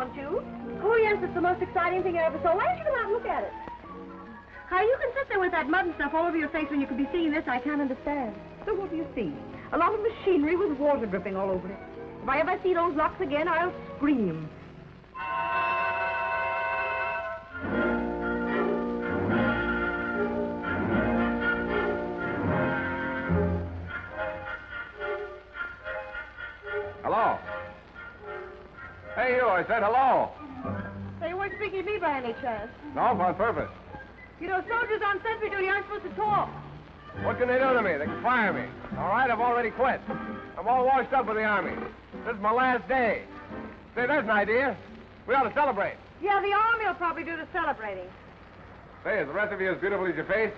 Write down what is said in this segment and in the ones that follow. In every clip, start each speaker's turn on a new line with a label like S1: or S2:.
S1: don't you? Oh, yes, it's the most exciting thing I ever saw. Why don't you come out and look at it? How you can sit there with that mud and stuff all over your face when you could be seeing this, I can't understand.
S2: So what do you see? A lot of machinery with water dripping all over it. If I ever see those locks again, I'll scream.
S3: Hello? Hey, you, I said hello.
S1: So you weren't speaking to me by any chance?
S3: No, on purpose.
S1: You know, soldiers on sentry duty aren't supposed to talk.
S3: What can they do to me? They can fire me. All right, I've already quit. I'm all washed up with the Army. This is my last day. Say, there's an idea. We ought to celebrate.
S1: Yeah, the Army will probably do the celebrating.
S3: Say, is the rest of you as beautiful as your face?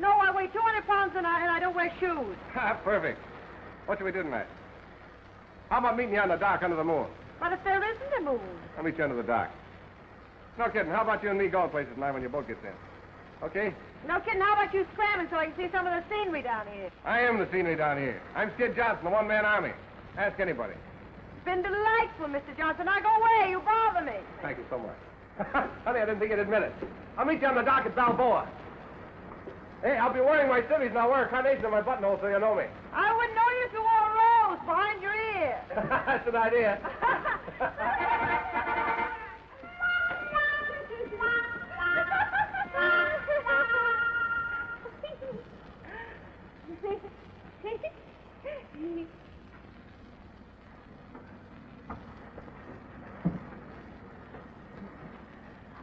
S1: No, I weigh 200 pounds and I don't wear shoes.
S3: Perfect. What should we do tonight? How about meeting you on the dock under the moon?
S1: But if there isn't a moon.
S3: I'll meet you under the dock. No kidding. How about you and me going places tonight when your boat gets in? Okay?
S1: No kidding, how about you scramming so I can see some of the scenery down here?
S3: I am the scenery down here. I'm Skid Johnson, the one-man army. Ask anybody.
S1: It's been delightful, Mr. Johnson. Now go away. You bother me.
S3: Thank you so much. Honey, I didn't think you'd admit it. I'll meet you on the dock at Balboa. Hey, I'll be wearing my civvies and I'll wear a carnation in my buttonhole so you know me.
S1: I wouldn't know you if you wore a rose behind your ear.
S3: That's an idea.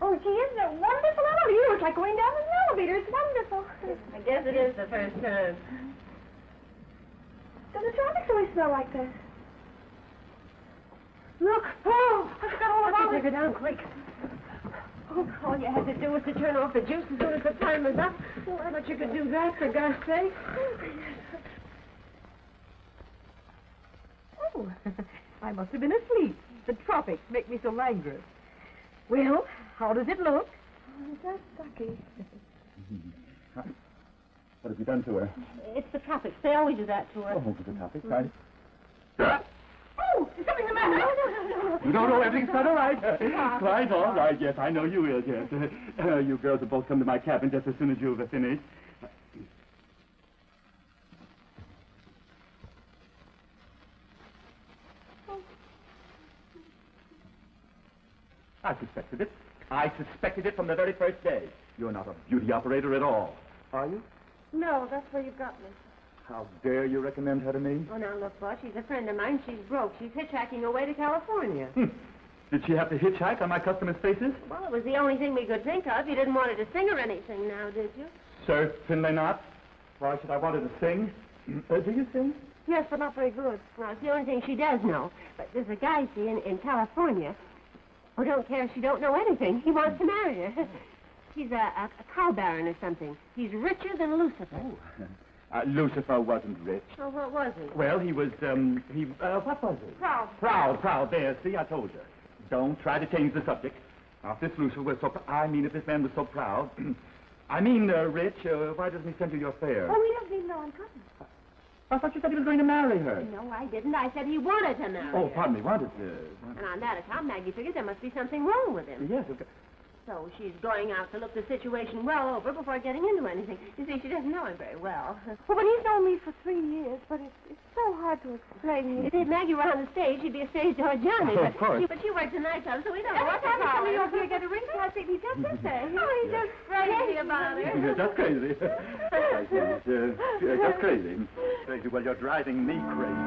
S1: Oh, gee, isn't it wonderful? I know you look like going down an elevator. It's wonderful.
S2: I guess it is the first time.
S1: Does the tropics always smell like that? Look. Oh, I've got all of
S2: I'll
S1: our...
S2: take her down quick. Oh, all you had to do was to turn off the juice as soon as the time was up. Oh, I bet you could do that, for God's sake. Oh, I must have been asleep. The tropics make me so languid. Well, how does it look?
S1: Oh, that's sucky.
S4: What have you done to her?
S2: It's the tropics. They always do that to her.
S4: Oh, the tropics, right?
S1: Oh, is something the matter?
S4: No, everything's quite all right. Quite all right, yes, I know you will, yes. You girls will both come to my cabin just as soon as you've finished. I suspected it. I suspected it from the very first day. You're not a beauty operator at all, are you?
S1: No, that's where you got me.
S4: How dare you recommend her to me?
S2: Oh, now, look, boss, she's a friend of mine. She's broke. She's hitchhiking away to California.
S4: Did she have to hitchhike on my customers' faces?
S2: Well, it was the only thing we could think of. You didn't want her to sing or anything now, did you?
S4: Certainly not. Why should I want her to sing? Do you sing?
S1: Yes, but not very good.
S2: Well, it's the only thing she does know. But there's a guy, see, in California who don't care if she don't know anything. He wants to marry her. He's a cow baron or something. He's richer than Lucifer.
S4: Oh. Lucifer wasn't rich.
S2: Oh, what was he?
S4: Well, he was, what was he?
S1: Proud.
S4: Proud. There, see, I told you. Don't try to change the subject. Now, if this Lucifer was so, if this man was so proud, rich, why doesn't he send you your fare?
S1: Oh, he doesn't even know I'm coming.
S4: I thought you said he was going to marry her.
S2: No, I didn't. I said he wanted to marry
S4: Oh,
S2: her.
S4: pardon me, wanted to.
S2: And on that account, Maggie figured there must be something wrong with him.
S4: Yes,
S2: So she's going out to look the situation well over before getting into anything. You see, she doesn't know him very well.
S1: Well, but he's known me for 3 years, but it's so hard to explain.
S2: If Maggie were on the stage, she'd be a stage door Johnny.
S4: Of course.
S2: But she works a nightclub, so we don't know
S1: Every
S2: what to
S1: time he
S2: call
S1: comes
S2: her.
S1: over here to get a ring, I think he just sits there.
S2: Oh, he's just crazy about her.
S4: You're just crazy. I see. Just crazy. Crazy. Well, you're driving me crazy.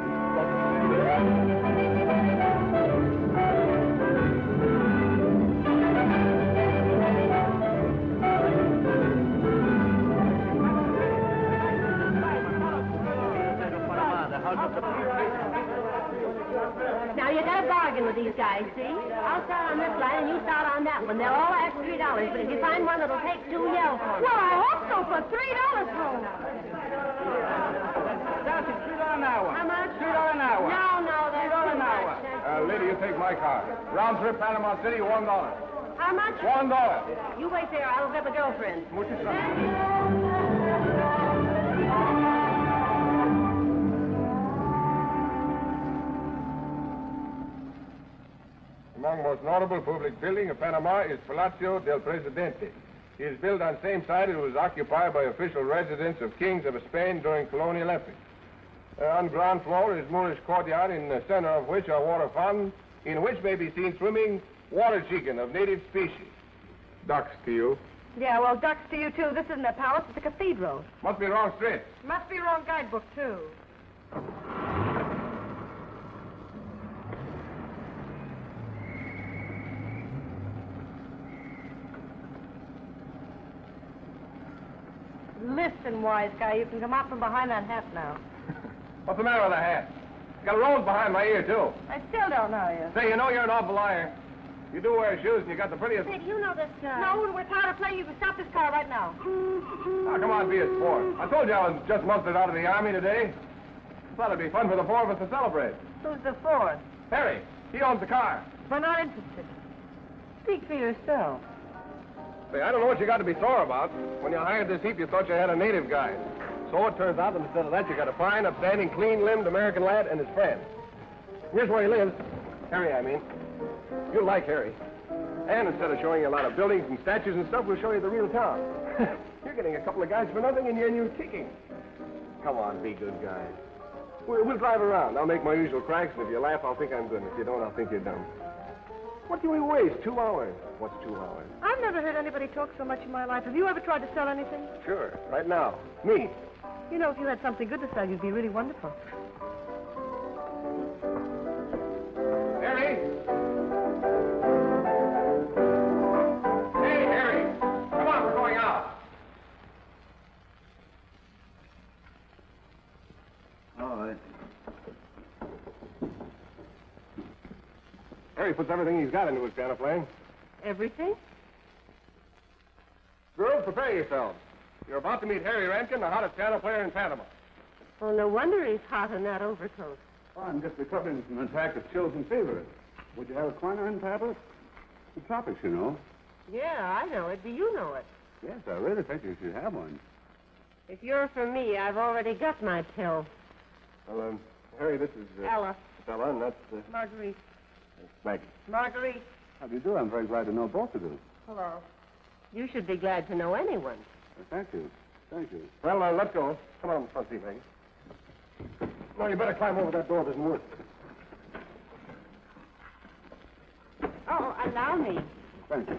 S2: Now, you got a bargain with these guys, see? I'll start on this line and you start on that one. They'll all ask $3, but if you find one that'll take 2, yell for me.
S1: Well, I hope so for $3 for him.
S3: That's it, $3 an hour.
S2: How much?
S3: $3 an hour.
S2: No, that's
S3: $3 an
S2: too
S3: hour.
S2: much.
S3: Lady, you take my car. Round trip Panama City, $1.
S2: How much?
S3: $1.
S2: You wait there. I'll get a girlfriend.
S3: Muchas gracias. strong, most notable public building of Panama is Palacio del Presidente. It is built on the same site it was occupied by official residence of kings of Spain during colonial epoch. On ground floor is Moorish courtyard, in the center of which are water fountains, in which may be seen swimming water chicken of native species. Ducks to you.
S1: Yeah, well, ducks to you, too. This isn't a palace, it's a cathedral.
S3: Must be wrong street.
S1: Must be wrong guidebook, too. Listen, wise guy, you can come out from behind that hat now.
S3: What's the matter with the hat? Got a rose behind my ear, too.
S1: I still don't know you.
S3: Say, you know you're an awful liar. You do wear shoes, and you got the prettiest...
S1: Say, do you know this guy? No, when we're tired of playing, you can stop this car right now.
S3: Now, come on, be a sport. I told you I was just mustered out of the Army today. Thought it'd be fun for the four of us to celebrate.
S1: Who's the fourth?
S3: Harry, he owns the car.
S1: We're not interested. Speak for yourself.
S3: Say, I don't know what you got to be sore about. When you hired this heap, you thought you had a native guy. So it turns out that instead of that, you got a fine, upstanding, clean-limbed American lad and his friend. Here's where he lives. Harry, I mean. You'll like Harry. And instead of showing you a lot of buildings and statues and stuff, we'll show you the real town. You're getting a couple of guys for nothing, and you're kicking. Come on, be good guys. We'll drive around. I'll make my usual cracks, and if you laugh, I'll think I'm good. And if you don't, I'll think you're dumb. What do we waste? 2 hours. What's 2 hours?
S1: I've never heard anybody talk so much in my life. Have you ever tried to sell anything?
S3: Sure. Right now. Me.
S1: You know, if you had something good to sell, you'd be really wonderful.
S3: Harry! Hey, Harry! Come on, we're going out.
S4: All right.
S3: Harry puts everything he's got into his piano playing.
S1: Everything?
S3: Girls, prepare yourselves. You're about to meet Harry Rankin, the hottest piano player in Panama.
S2: Oh, no wonder he's hot in that overcoat.
S5: Oh, I'm just recovering from an attack of chills and fever. Would you have a quinine tablet? The tropics, you know.
S2: Yeah, I know it. Do you know it?
S5: Yes, I really think you should have one.
S2: If you're for me, I've already got my pill.
S3: Well, Harry, this is...
S2: Ella.
S3: Stella, and that's...
S1: Marguerite.
S3: Maggie.
S1: Marguerite.
S5: How do you do? I'm very glad to know both of you.
S1: Hello.
S2: You should be glad to know anyone.
S5: Thank you. Thank you.
S3: Well, let's go. Come on, front seat, Maggie. No, you better climb over that door. It doesn't work.
S2: Oh, allow me.
S5: Thank you.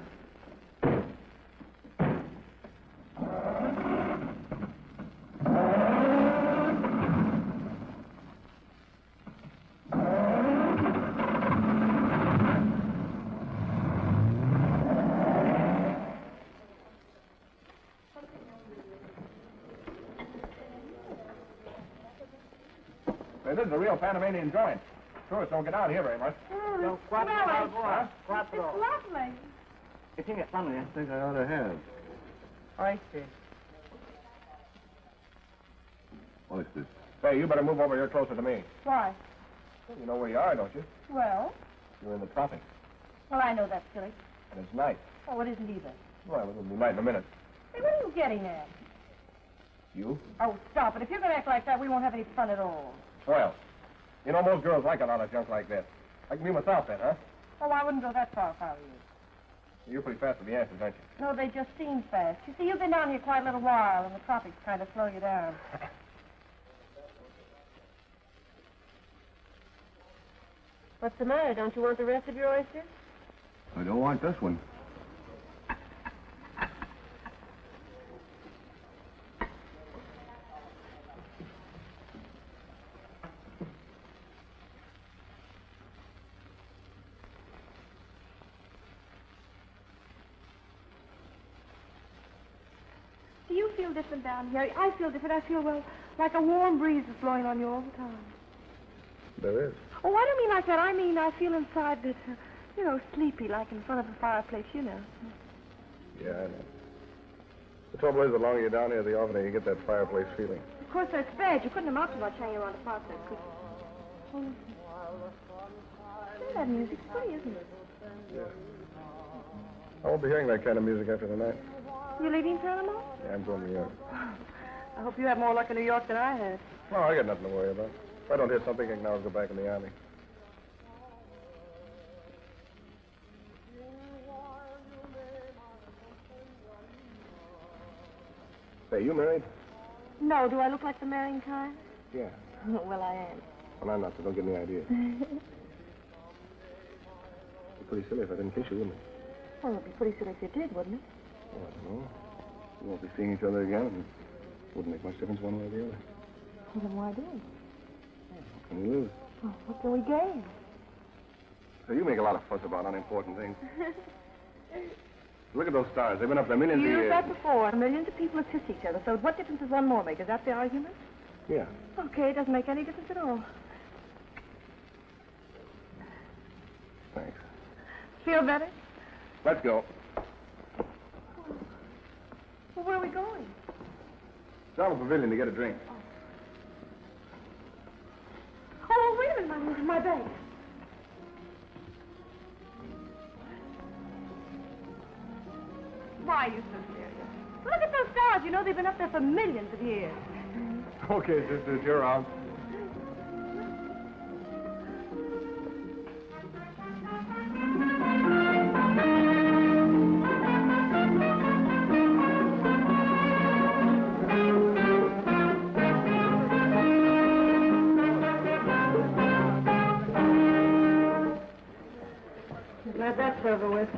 S3: Say, this is a real Panamanian joint. Tourists don't get out here very much.
S1: It's lovely.
S5: I think I ought to have.
S1: Oysters.
S5: Oysters.
S3: Say, you better move over here closer to me.
S1: Why?
S3: You know where you are, don't you?
S1: Well,
S3: You're in the tropics.
S1: well, I know that's silly.
S3: And it's night.
S1: Oh, it isn't either.
S3: Well, it'll be night in a minute.
S1: Hey, what are you getting at?
S3: You?
S1: Oh, stop it. If you're going to act like that, we won't have any fun at all.
S3: Well, you know, most girls like a lot of junk like this. I can be myself then, huh?
S1: Oh, I wouldn't go that far if I were you.
S3: You're pretty fast with the answers, aren't you?
S1: No, they just seem fast. You see, you've been down here quite a little while, and the tropics kind of slow you down.
S2: What's the matter? Don't you want the rest of your oysters?
S5: I don't want this one.
S1: Do you feel different down here? I feel different. I feel, well, like a warm breeze is blowing on you all the time.
S3: There is.
S1: Oh, I don't mean like that. I mean I feel inside that, you know, sleepy, like in front of a fireplace, you know.
S3: Yeah, I know. The trouble is, the longer you're down here, the oftener you get that fireplace feeling.
S1: Of course, that's bad. You couldn't amount to much hanging around a fireplace, could you? Oh, listen. Hear that music? It's pretty, isn't it?
S3: Yeah. I won't be hearing that kind of music after tonight.
S1: You leaving Panama?
S3: Yeah, I'm going to New York.
S1: I hope you have more luck in New York than I had.
S3: Oh, I got nothing to worry about. If I don't hear something, I can always go back in the Army. Say, you married?
S1: No, do I look like the marrying kind?
S3: Yeah.
S1: Well, I am.
S3: Well, I'm not, so don't get any ideas. It'd be pretty silly if I didn't kiss you, wouldn't it?
S1: Well, it'd be pretty silly if you did, wouldn't it?
S3: Oh, I don't know. We won't be seeing each other again, and it wouldn't make much difference one way or the other.
S1: Well, then why do we?
S3: What can we lose?
S1: Well, what can we gain?
S3: So you make a lot of fuss about unimportant things. Look at those stars. They've been up there millions of
S1: You've
S3: years.
S1: said before, millions of people have kissed each other, so what difference does one more make? Is that the argument?
S3: Yeah.
S1: Okay, it doesn't make any difference at all.
S3: Thanks.
S1: Feel better?
S3: Let's go.
S1: Well, where are we going?
S3: Down to the pavilion to get a drink.
S1: Oh, wait a minute, my bag. Why are you so serious? Look at those stars. You know they've been up there for millions of years.
S3: Okay, sisters, you're out.
S1: Glad that's over with.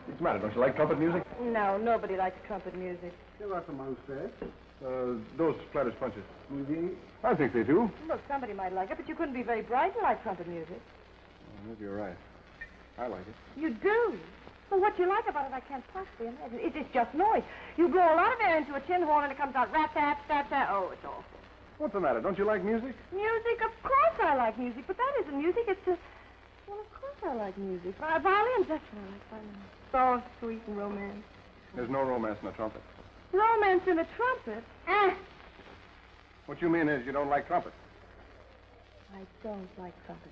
S3: What's the matter? Don't you like trumpet music?
S1: No, nobody likes trumpet music.
S5: ¿Qué va a tomar usted?
S3: Those splatters punches.
S5: Muy bien.
S3: I think they do.
S1: Look, somebody might like it, but you couldn't be very bright to like trumpet music.
S3: Maybe you're right. I like it.
S1: You do? Well, what you like about it, I can't possibly imagine. It's just noise. You blow a lot of air into a tin horn and it comes out rat-tat-tat-tat. Oh, it's awful.
S3: What's the matter? Don't you like music?
S1: Music? Of course I like music, but that isn't music. It's just... Well, of course I like music. Violins, that's what I like. Violins. Soft, sweet, and romance.
S3: There's no romance in a trumpet.
S1: Romance in a trumpet?
S3: What you mean is you don't like trumpet.
S1: I don't like trumpet.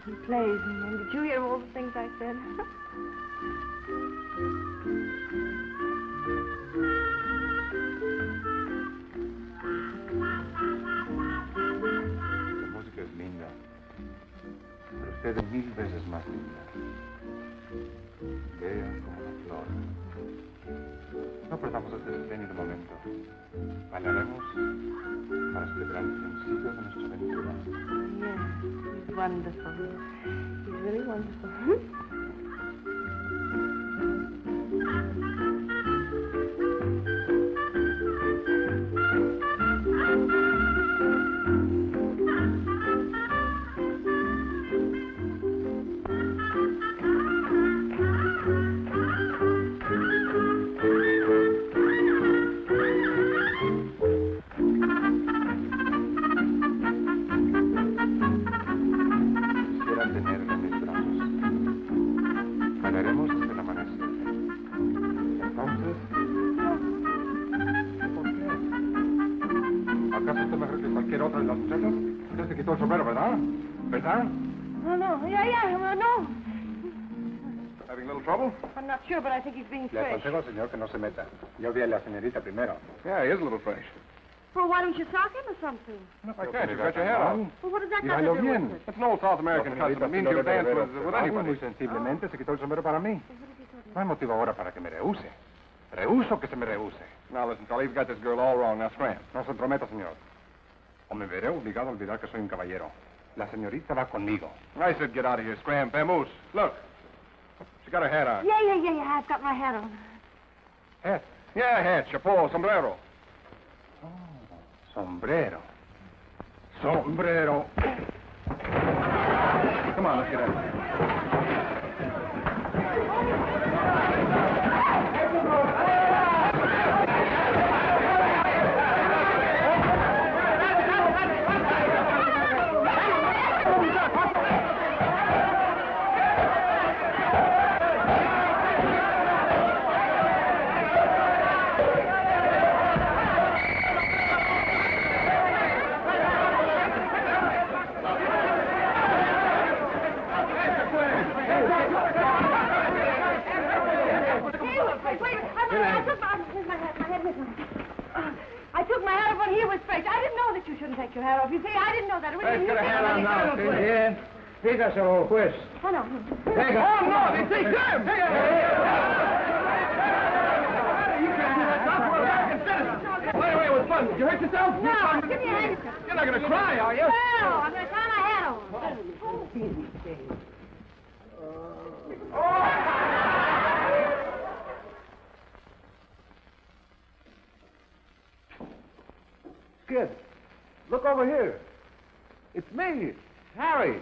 S1: He plays, and did you hear all the things I said?
S3: La música es linda, pero usted es 1000 veces más linda. Bella como una flor. No perdamos este espléndido momento. Bailaremos para celebrar el principio de nuestra aventura.
S1: Yes, he's wonderful. He's really wonderful.
S3: ¿Verdad?
S1: No. Yeah, no.
S3: Having a little trouble?
S1: I'm not sure, but I think he's being
S5: Le
S1: fresh.
S5: aconsejo al señor que no se meta. Yo vi a la señorita primero.
S3: Yeah, he is a little fresh.
S1: Well, why don't you sock him or something?
S3: I can't. You've got your hair on.
S1: Well, what does that
S3: Y
S1: got to
S3: bailo
S1: do
S3: bien.
S1: with it?
S3: It's an old South American custom. It means you dance with anybody.
S5: Muy sensiblemente se quitó el sombrero para mí. No hay motivo ahora para que me rehúse. Rehuso que se me rehúse.
S3: Now, listen, Charlie, you've got this girl all wrong. Now, scram.
S5: No se entrometa, señor. O me veré obligado a olvidar que soy un caballero. La señorita va conmigo.
S3: I said get out of here, scram. Vamoose. Look. She got a hat on.
S1: Yeah. I've got my hat on.
S3: Hat? Yeah, hat, chapeau, sombrero. Oh, sombrero. Sombrero. Come on, let's get in.
S1: I took my hat off when he was faked. I didn't know that you shouldn't take your hat off. You see, I didn't know that.
S3: Let's get a hat on now. Bien. Dígaselo, juez.
S1: Oh, no.
S3: Venga. Oh, no, they take time. Take it. Wait, it was fun. Did you hurt yourself?
S1: No, give me a hand.
S3: You're not going to cry, are you?
S1: No, I'm going to tie my hat on.
S3: Skid, look over here. It's me, Harry.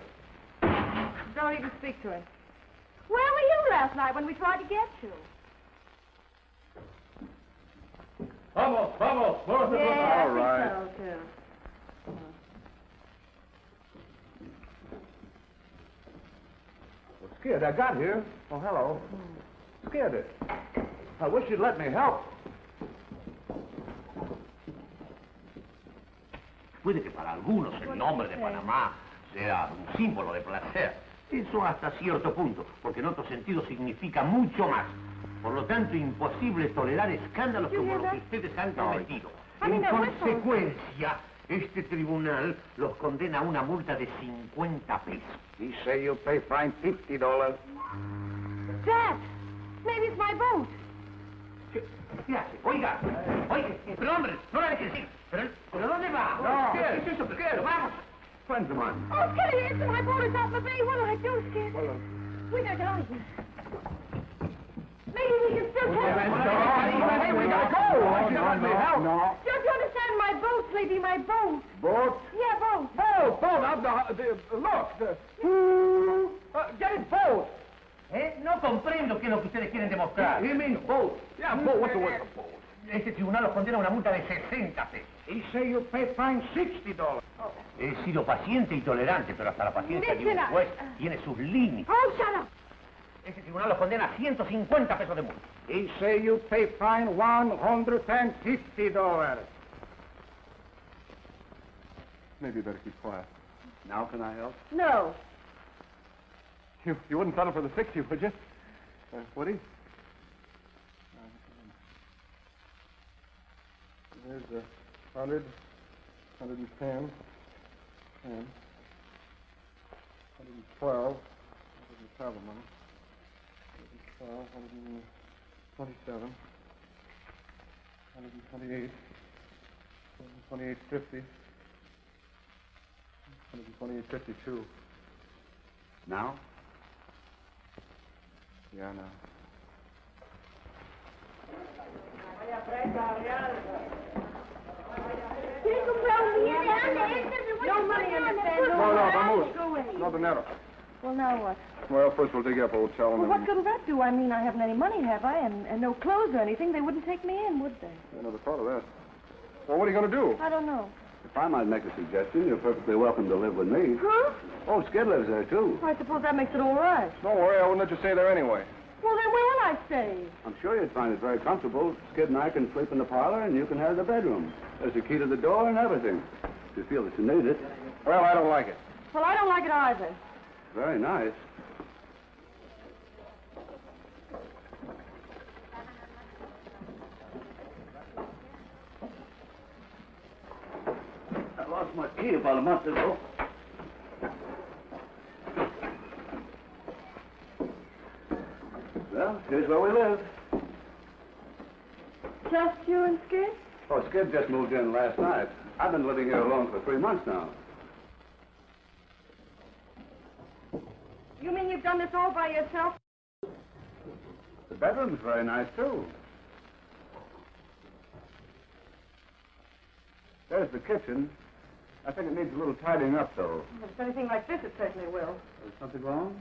S1: Don't even speak to him. Where were you last night when we tried to get you?
S3: Vamos.
S1: Yeah,
S3: All right.
S1: I think so, too.
S3: Well, Skid, I got here. Oh, hello. Skid, I wish you'd let me help.
S6: Puede que para algunos el nombre de Panamá sea un símbolo de placer. Eso hasta cierto punto, porque en otro sentido significa mucho más. Por lo tanto, imposible tolerar escándalos como los que ustedes han cometido. En consecuencia, este tribunal los condena a una multa de 50 pesos.
S5: He say you pay fine $50.
S1: Dad, maybe it's my boat.
S6: ¿Qué hace? Oiga, pero hombre, no la deje decir. ¿Pero dónde va?
S3: No,
S6: ¿Qué es eso? Pero vamos.
S3: Friends of mine.
S1: Oh, Skiddy, it's my boat is out in the bay. What do I do, Skid? We gotta get out of here. Maybe we can still catch it.
S3: Hey, we gotta go. Why don't you let me help?
S5: No.
S1: Don't you understand? My boat, Sleepy, my boat.
S3: Boat?
S1: Yeah, boat.
S3: Look. Get it, boat.
S6: No comprendo qué es lo que ustedes quieren demostrar.
S3: He means boat. Yeah, boat. What's the word for boat?
S6: Este tribunal los condena a una multa de 60 pesos.
S5: He say you pay fine $60.
S6: He sido paciente y tolerante, pero hasta la paciencia de un juez tiene sus límites.
S1: Oh, shut up.
S6: Este tribunal los condena a 150 pesos de multa.
S5: He say you pay fine $150.
S3: Maybe you better keep quiet.
S5: Now can I help?
S1: No.
S3: You wouldn't settle for the 60, would you? Would he? There's 100, 110, 10, 112, 107, 112, 127, 128, 128.50, 128.52.
S5: Now?
S3: Yeah, now.
S1: No money in the stand.
S3: No, vamos.
S1: Go away.
S3: No dinero.
S1: Well, now what?
S3: Well, first we'll dig you up a hotel and
S1: Well,
S3: then...
S1: what good'll that do? I mean, I haven't any money, have I? And no clothes or anything. They wouldn't take me in, would they?
S3: I never thought of that. Well, what are you going to do?
S1: I don't know.
S5: If I might make a suggestion, you're perfectly welcome to live with me.
S1: Huh?
S5: Oh, Skid lives there, too.
S1: I suppose that makes it all right.
S3: Don't worry, I wouldn't let you stay there anyway.
S1: Well, then where will I stay?
S5: I'm sure you'd find it very comfortable. Skid and I can sleep in the parlor, and you can have the bedroom. There's a key to the door and everything. If you feel that you need it.
S3: Well, I don't like it.
S1: Well, I don't like it either.
S5: Very nice. I lost my key about a month ago. Well, here's where we live.
S1: Just you and Skid?
S5: Oh, Skid just moved in last night. I've been living here alone for 3 months now.
S1: You mean you've done this all by yourself?
S5: The bedroom's very nice, too. There's the kitchen. I think it needs a little tidying up, though.
S1: If it's anything like this, it certainly will.
S5: Is something wrong?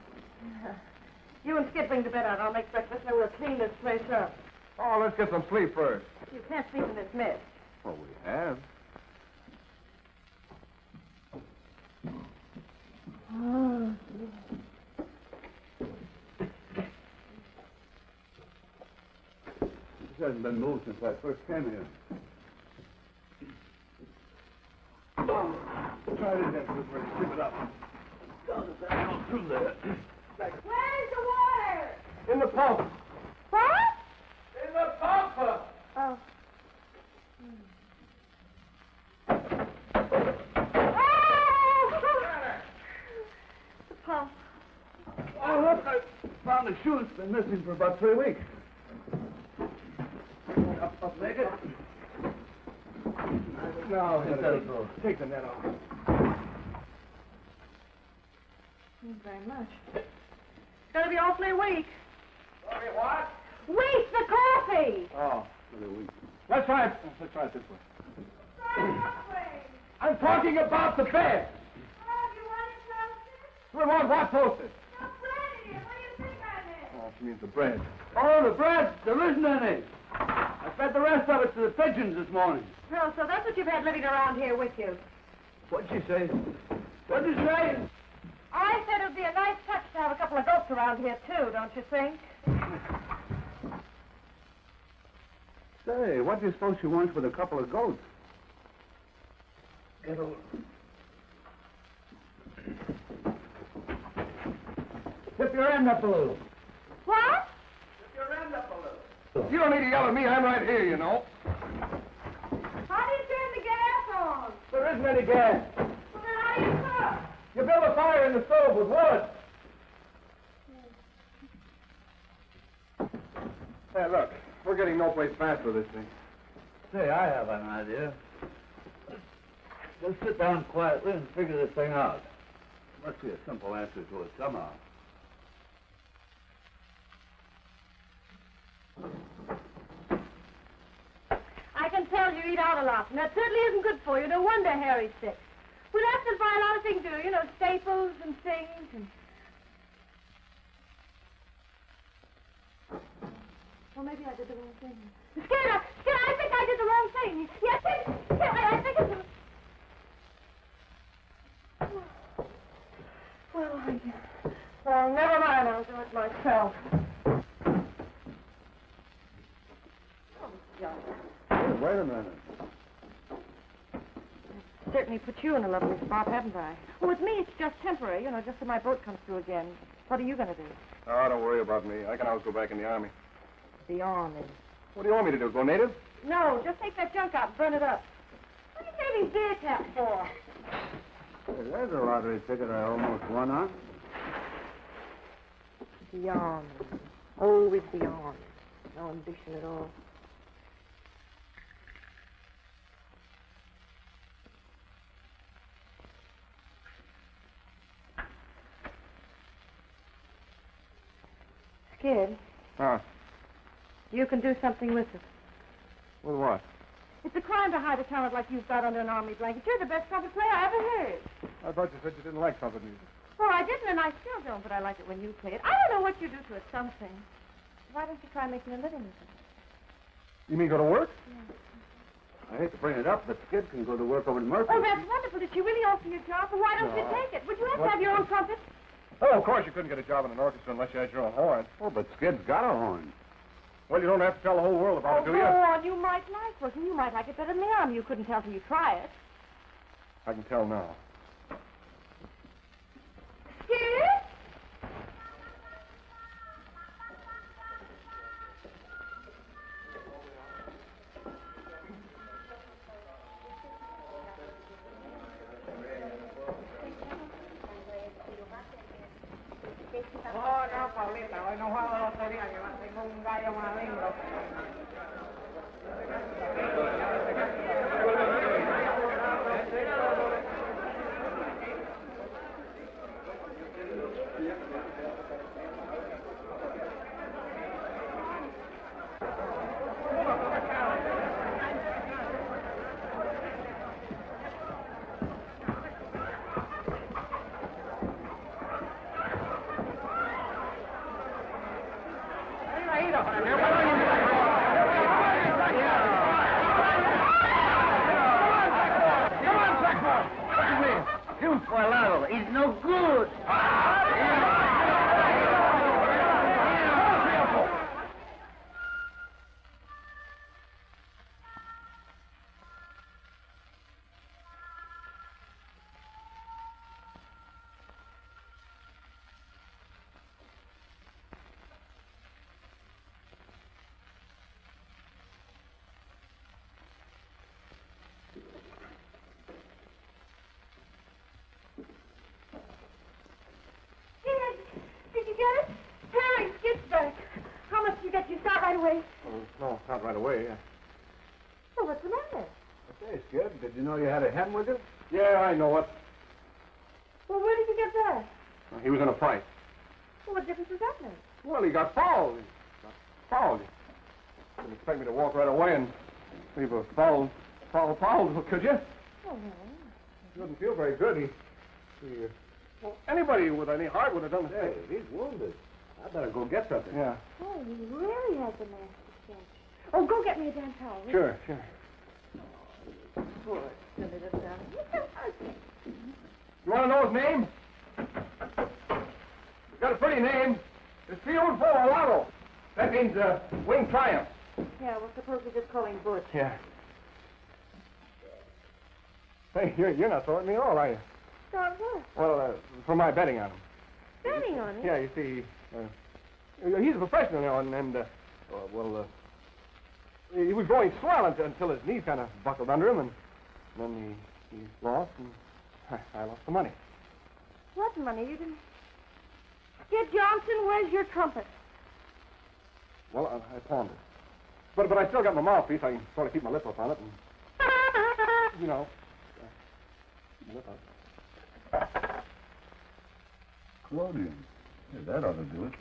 S1: You and Skid bring the bed out. I'll make breakfast, and we'll clean this place up.
S3: Oh, let's get some sleep first.
S1: You can't sleep in this mess.
S3: Well, we have.
S1: Oh,
S5: This hasn't been moved since I first came here. Oh, try it again, Clifford. Keep it up. Go through there.
S1: where's the water?
S3: In the pump.
S1: What?
S3: In the pump.
S1: Oh. The pump.
S5: Oh, look, I found a shoe that's been missing for about 3 weeks. Up, make it.
S3: No,
S5: that'll go.
S3: Take the net off.
S1: Thank you very much. It's going to be awfully weak.
S3: Sorry, what?
S1: Weak, the coffee!
S5: Oh, another week.
S3: Let's try it this way. I'm talking about the bed. We want what toasted? Oh, she means the bread.
S5: Oh, the bread. There isn't any. I fed the rest of it to the pigeons this morning.
S1: Oh, so that's what you've had living around here with you.
S5: What'd you say? What'd you say?
S1: I said it would be a nice touch to have a couple of goats around here, too, don't you think?
S5: Say, what do you suppose she wants with a couple of goats? Get over. Tip your end up a little.
S1: What?
S3: You don't need to yell at me. I'm right here, you know.
S1: How do you turn the gas on?
S3: There isn't any gas.
S1: Well, then how do you cook?
S3: You build a fire in the stove with wood. Hey, look. We're getting no place fast with this thing.
S5: Say, I have an idea. Just sit down quietly and figure this thing out. Must be a simple answer to it somehow.
S1: I can tell you eat out a lot, and that certainly isn't good for you. No wonder Harry's sick. We'll have to buy a lot of things, you know, staples and things, and... Well, maybe I did the wrong thing. Skinner, I think I did the wrong thing. Yes, I think it's... Well, never mind. I'll do it myself. Oh, John.
S5: Hey, wait a minute.
S1: I've certainly put you in a lovely spot, haven't I? Well, with me, it's just temporary, you know, just till my boat comes through again. What are you going to do?
S3: Oh, don't worry about me. I can always go back in the army.
S1: The army.
S3: What do you want me to do, go native?
S1: No, just take that junk out and burn it up. What are you saving beer taps for?
S5: Hey, there's a lottery ticket I almost won on.
S1: The army. Always the army. No ambition at all. Skid,
S3: Huh?
S1: you can do something with it.
S3: With what?
S1: It's a crime to hide a talent like you've got under an army blanket. You're the best trumpet player I ever heard.
S3: I thought you said you didn't like trumpet music.
S1: Well, I didn't, and I still don't, but I like it when you play it. I don't know what you do to it, something. Why don't you try making a living with it?
S3: You mean go to work?
S5: I hate to bring it up, but Skid can go to work over at Murphy's.
S1: Oh, that's wonderful. Did she really offer you a job? Well, why don't you take it? Would you have to have your own trumpet?
S3: Oh, of course you couldn't get a job in an orchestra unless you had your own horn.
S5: Oh, but Skid's got a horn.
S3: Well, you don't have to tell the whole world about it, do
S1: Go
S3: you?
S1: on. You might like working. You might like it better than the army. You couldn't tell till you try it.
S3: I can tell now.
S1: Skid?
S7: Oh, no, Paulita, hoy no juego lotería, que tengo un gallo más lindo.
S1: away.
S3: No, not right away.
S1: Well, what's the matter?
S3: Hey, Skid, did you know you had a hen with you? Yeah, I know it.
S1: Well, where did you get that?
S3: He was in a fight.
S1: Well, what difference does that make?
S3: Well, he got fouled. Fouled. You didn't expect me to walk right away and leave a foul, could you?
S1: Oh, no.
S3: He doesn't feel very good. Well, anybody with any heart would have done the same.
S5: Hey, he's wounded. I better go get something.
S3: Yeah.
S1: Oh, he really has a nasty sketch. Oh, go get me a damn towel. will you?
S3: Sure.
S1: Poor silly little darling.
S3: You want to know his name? He's got a pretty name. It's Field Lotto. That means Winged Triumph.
S1: Yeah, well, suppose we just call him Butch.
S3: Yeah. Hey, you're not sorting me at all, are you?
S1: Start what?
S3: Well, for my betting on him.
S1: Betting on him?
S3: Yeah, you see, he's a professional, you know, he was going swell until his knees kind of buckled under him, and then he lost, and I lost the money.
S1: What money? You didn't... Skid Johnson, where's your trumpet?
S3: Well, I pawned it. But I still got my mouthpiece. I can sort of keep my lip up on it, and, you know, keep my lip up.
S5: Clodium. Yeah, that ought to do it.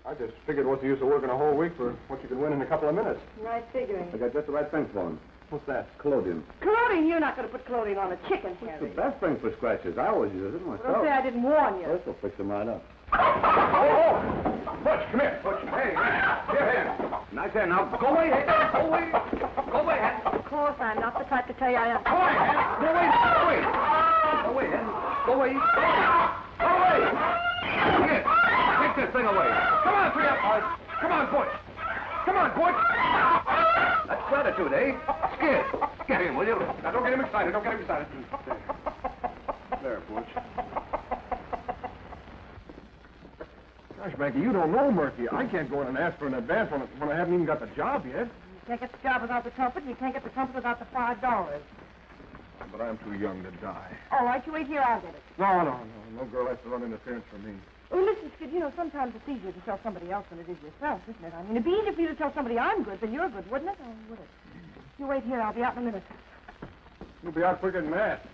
S3: I just figured what's the use of working a whole week for what you could win in a couple of minutes.
S1: Right figuring.
S5: I got just the right thing for him.
S3: What's that?
S5: Clodium.
S1: Clothing? You're not going to put clothing on a chicken,
S5: It's
S1: Harry.
S5: the best thing for scratches. I always use it myself.
S1: Don't say I didn't warn you.
S5: This will fix them right up.
S3: Oh! Butch, come here. Butch, hey, your hand.
S5: Nice hand. Now, go away, Hank. Go away. Go away, Hank.
S1: Of course, I'm not the type to tell you I am.
S3: Go away, Hank. Go away. Go away.
S5: Go away, Hank. Go away.
S3: Go away. Here, take this thing away. Come on, three up. Come on, Butch. Come on, Butch.
S5: That's gratitude, eh?
S3: Skid, get him, will you? Now, don't get him excited. Don't get him excited. There, Butch. Gosh, Maggie, you don't know Murphy. I can't go in and ask for an advance when I haven't even got the job yet.
S1: You can't get the job without the trumpet, and you can't get the trumpet without the $5.
S3: But I'm too young to die.
S1: All right, you wait here, I'll get it.
S3: No. No girl has to run interference for me.
S1: Oh, listen, Skid, you know, sometimes it's easier to tell somebody else than it is yourself, isn't it? I mean, it'd be easier for you to tell somebody I'm good than you're good, wouldn't it? Or would it? You wait here, I'll be out in a minute.
S3: You'll be out quicker than that.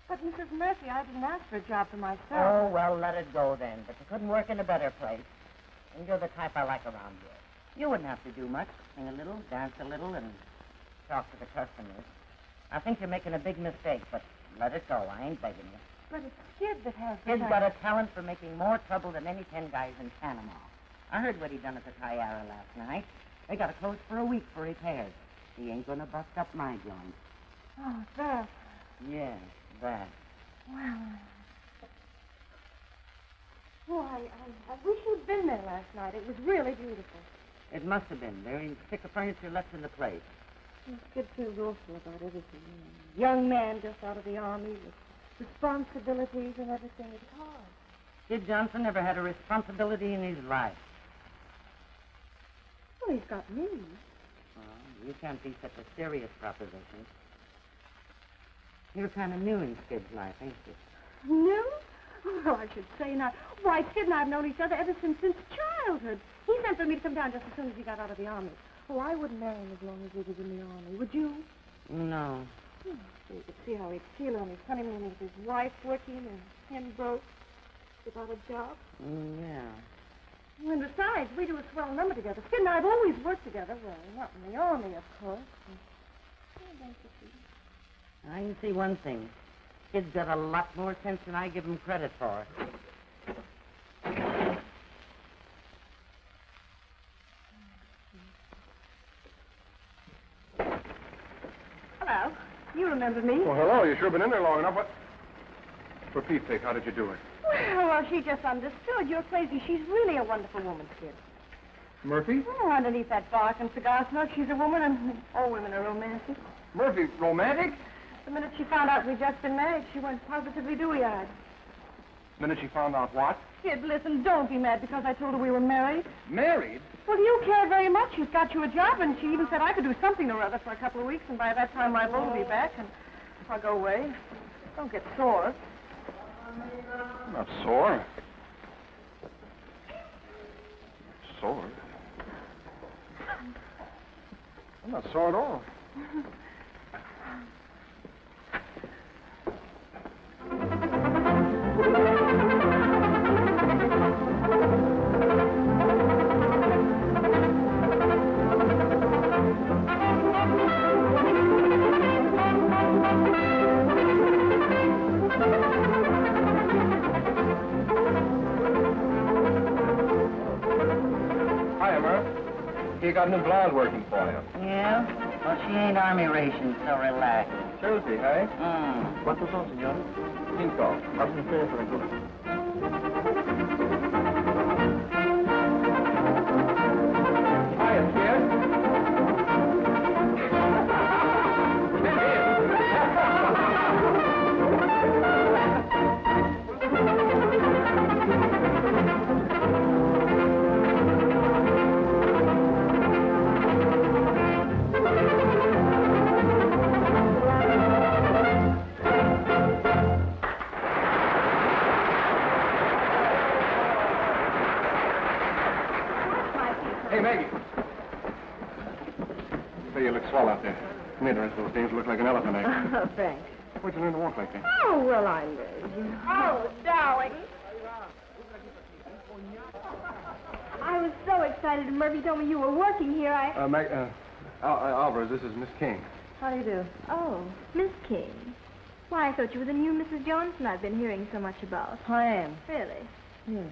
S1: But, Mrs. Murphy, I didn't ask for a job for myself.
S8: Oh, well, let it go then. But you couldn't work in a better place. And you're the type I like around here. You wouldn't have to do much. Sing a little, dance a little, and talk to the customers. I think you're making a big mistake, but let it go. I ain't begging you.
S1: But it's Skid that has the
S8: Kid's
S1: talent.
S8: got a talent for making more trouble than any 10 guys in Panama. I heard what he done at the Tiara last night. They got to close for a week for repairs. He ain't gonna bust up my joint.
S1: Oh, that.
S8: Yes, that.
S1: Well, I wish you'd been there last night. It was really beautiful.
S8: It must have been. There ain't a stick of furniture left in the place.
S1: Skid feels awful about everything. Young man just out of the army with responsibilities and everything. It's hard.
S8: Kid Johnson never had a responsibility in his life.
S1: Well, he's got me.
S8: Well, you can't be such a serious proposition. You're kind of new in Skid's life, ain't you?
S1: New? Well, I should say not. Why, Skid and I have known each other ever since childhood. He sent for me to come down just as soon as he got out of the army. Oh, I wouldn't marry him as long as he was in the army. Would you?
S8: No.
S1: So you could see how he'd feel on his honeymoon with his wife working and him broke without a job.
S8: Yeah.
S1: And besides, we do a swell number together. Skid and I have always worked together. Well, not in the army, of course. Don't you see?
S8: I can see one thing. Kid's got a lot more sense than I give him credit for.
S1: Hello. You remember me?
S3: Well, hello. You sure been in there long enough. What? For Pete's sake, how did you do it?
S1: Well, she just understood. You're crazy. She's really a wonderful woman, Skid.
S3: Murphy?
S1: Oh, underneath that bark and cigar smoke, she's a woman, and all women are romantic.
S3: Murphy, romantic?
S1: The minute she found out we'd just been married, she went positively dewy-eyed.
S3: The minute she found out what?
S1: Kid, listen, don't be mad because I told her we were married.
S3: Married?
S1: Well, you care very much. She's got you a job, and she even said I could do something or other for a couple of weeks, and by that time my boat will be back, and I'll go away. Don't get sore.
S3: I'm not sore. I'm not sore at all. You got new blonde working for you.
S8: Yeah? Well, she ain't army ration, so relax.
S3: Tuesday, eh?
S8: Mm.
S3: ¿Cuántos son, señor? 5. Hacen ustedes por aquí. Hiya, kid. Hey, Maggie. Say, you look swell out there. Come here, the rest of those dames look like an elephant egg.
S1: Oh, thanks.
S3: What'd you learn to walk like that?
S1: Oh, well, I learned. Oh, darling. I was so excited when Murphy told me you were working here.
S3: Alvarez, this is Miss King.
S1: How do you do? Oh, Miss King. Why, I thought you were the new Mrs. Johnson I've been hearing so much about.
S2: I am.
S1: Really?
S2: Yes.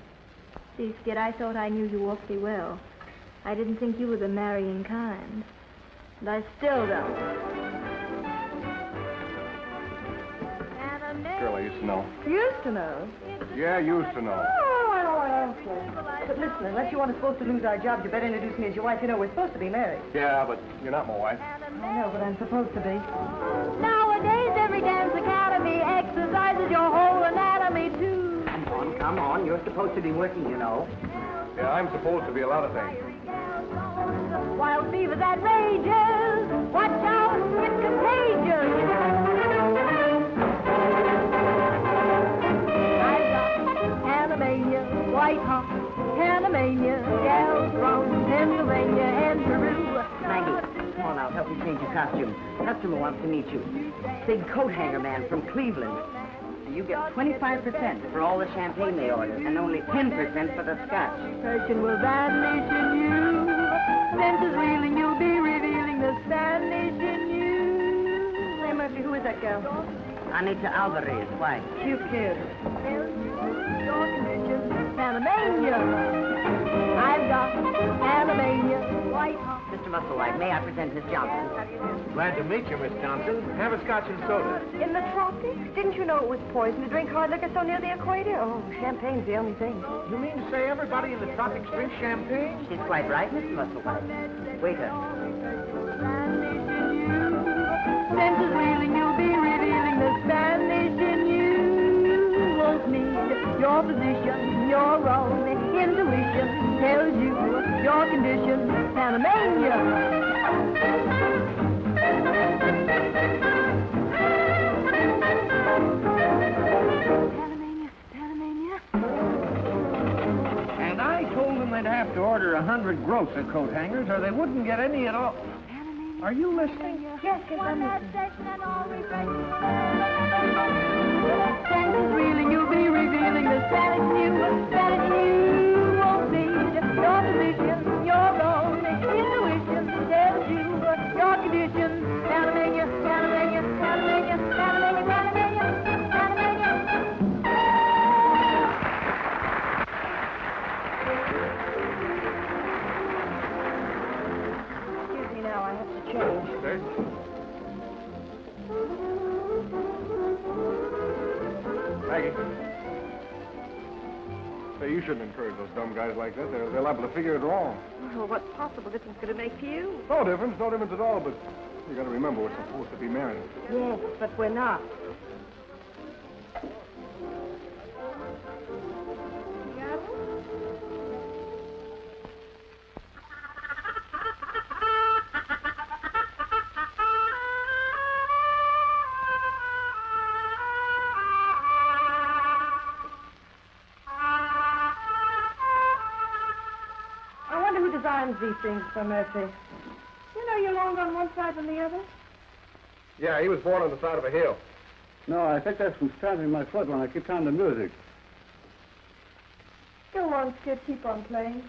S1: See, Skid, I thought I knew you awfully well. I didn't think you were the marrying kind. And I still don't.
S3: Girl I used to know.
S1: Used to know?
S3: Yeah, used to know.
S1: Oh, I don't care. But listen, unless you want us both to lose our jobs, you better introduce me as your wife. You know, we're supposed to be married.
S3: Yeah, but you're not my wife.
S1: I know, but I'm supposed to be.
S9: Nowadays, every dance academy exercises your whole anatomy, too.
S8: Come on. You're supposed to be working, you know.
S3: Yeah, I'm supposed to be a lot of things.
S9: Wild fever that rages, watch out, it's contagious. I've got Panamania, white hot, Panamania, gals from Pennsylvania and Peru.
S8: Maggie, come on out. Help me change your costume. Customer wants to meet you. Big coat hanger man from Cleveland. You get 25% for all the champagne they order, and only 10% for the scotch.
S9: Passion will vanish in you. Senses reeling, you'll be revealing the Spanish in you.
S1: Hey, Murphy, who is that girl?
S8: Anita Alvarez. Why?
S1: Cute kid.
S9: Your condition, Panamania. I've got Panamania, white hot.
S8: Mr. Musselwhite, may I present Miss Johnson?
S3: Glad to meet you, Miss Johnson. Have a scotch and soda.
S1: In the tropics? Didn't you know it was poison to drink hard liquor so near the equator? Oh, champagne's the only thing.
S3: You mean to say everybody in the tropics drinks champagne?
S8: She's quite right, Mr. Musselwhite. Waiter.
S9: Senses reeling, you'll be revealing the Spanish in you. Won't need your position, your own intuition tells you your condition, Panamania.
S1: Panamania.
S7: And I told them they'd have to order 100 gross of coat hangers or they wouldn't get any at all. Are you listening?
S1: Yes, I'm listening.
S9: Senses reeling, you'll be revealing the Spanish new, Spanish new. Won't need your position, your own intuition tells you your condition. Panamania, Panamania, Panamania, Panamania, Panamania, Panamania.
S1: Excuse me now, I have to change.
S3: Okay. Maggie. Say, you shouldn't encourage those dumb guys like that. They're liable to figure it wrong.
S1: Well, what possible difference could it make to you?
S3: No difference at all, but you gotta remember we're supposed to be married.
S1: Yes, but we're not. I wonder who designs these things for Murphy. You know, Johnny longer on one side than the other?
S3: Yeah, he was born on the side of a hill.
S5: No, I think that's from stamping my foot when I keep on the music.
S1: Go on, Skid, keep on playing.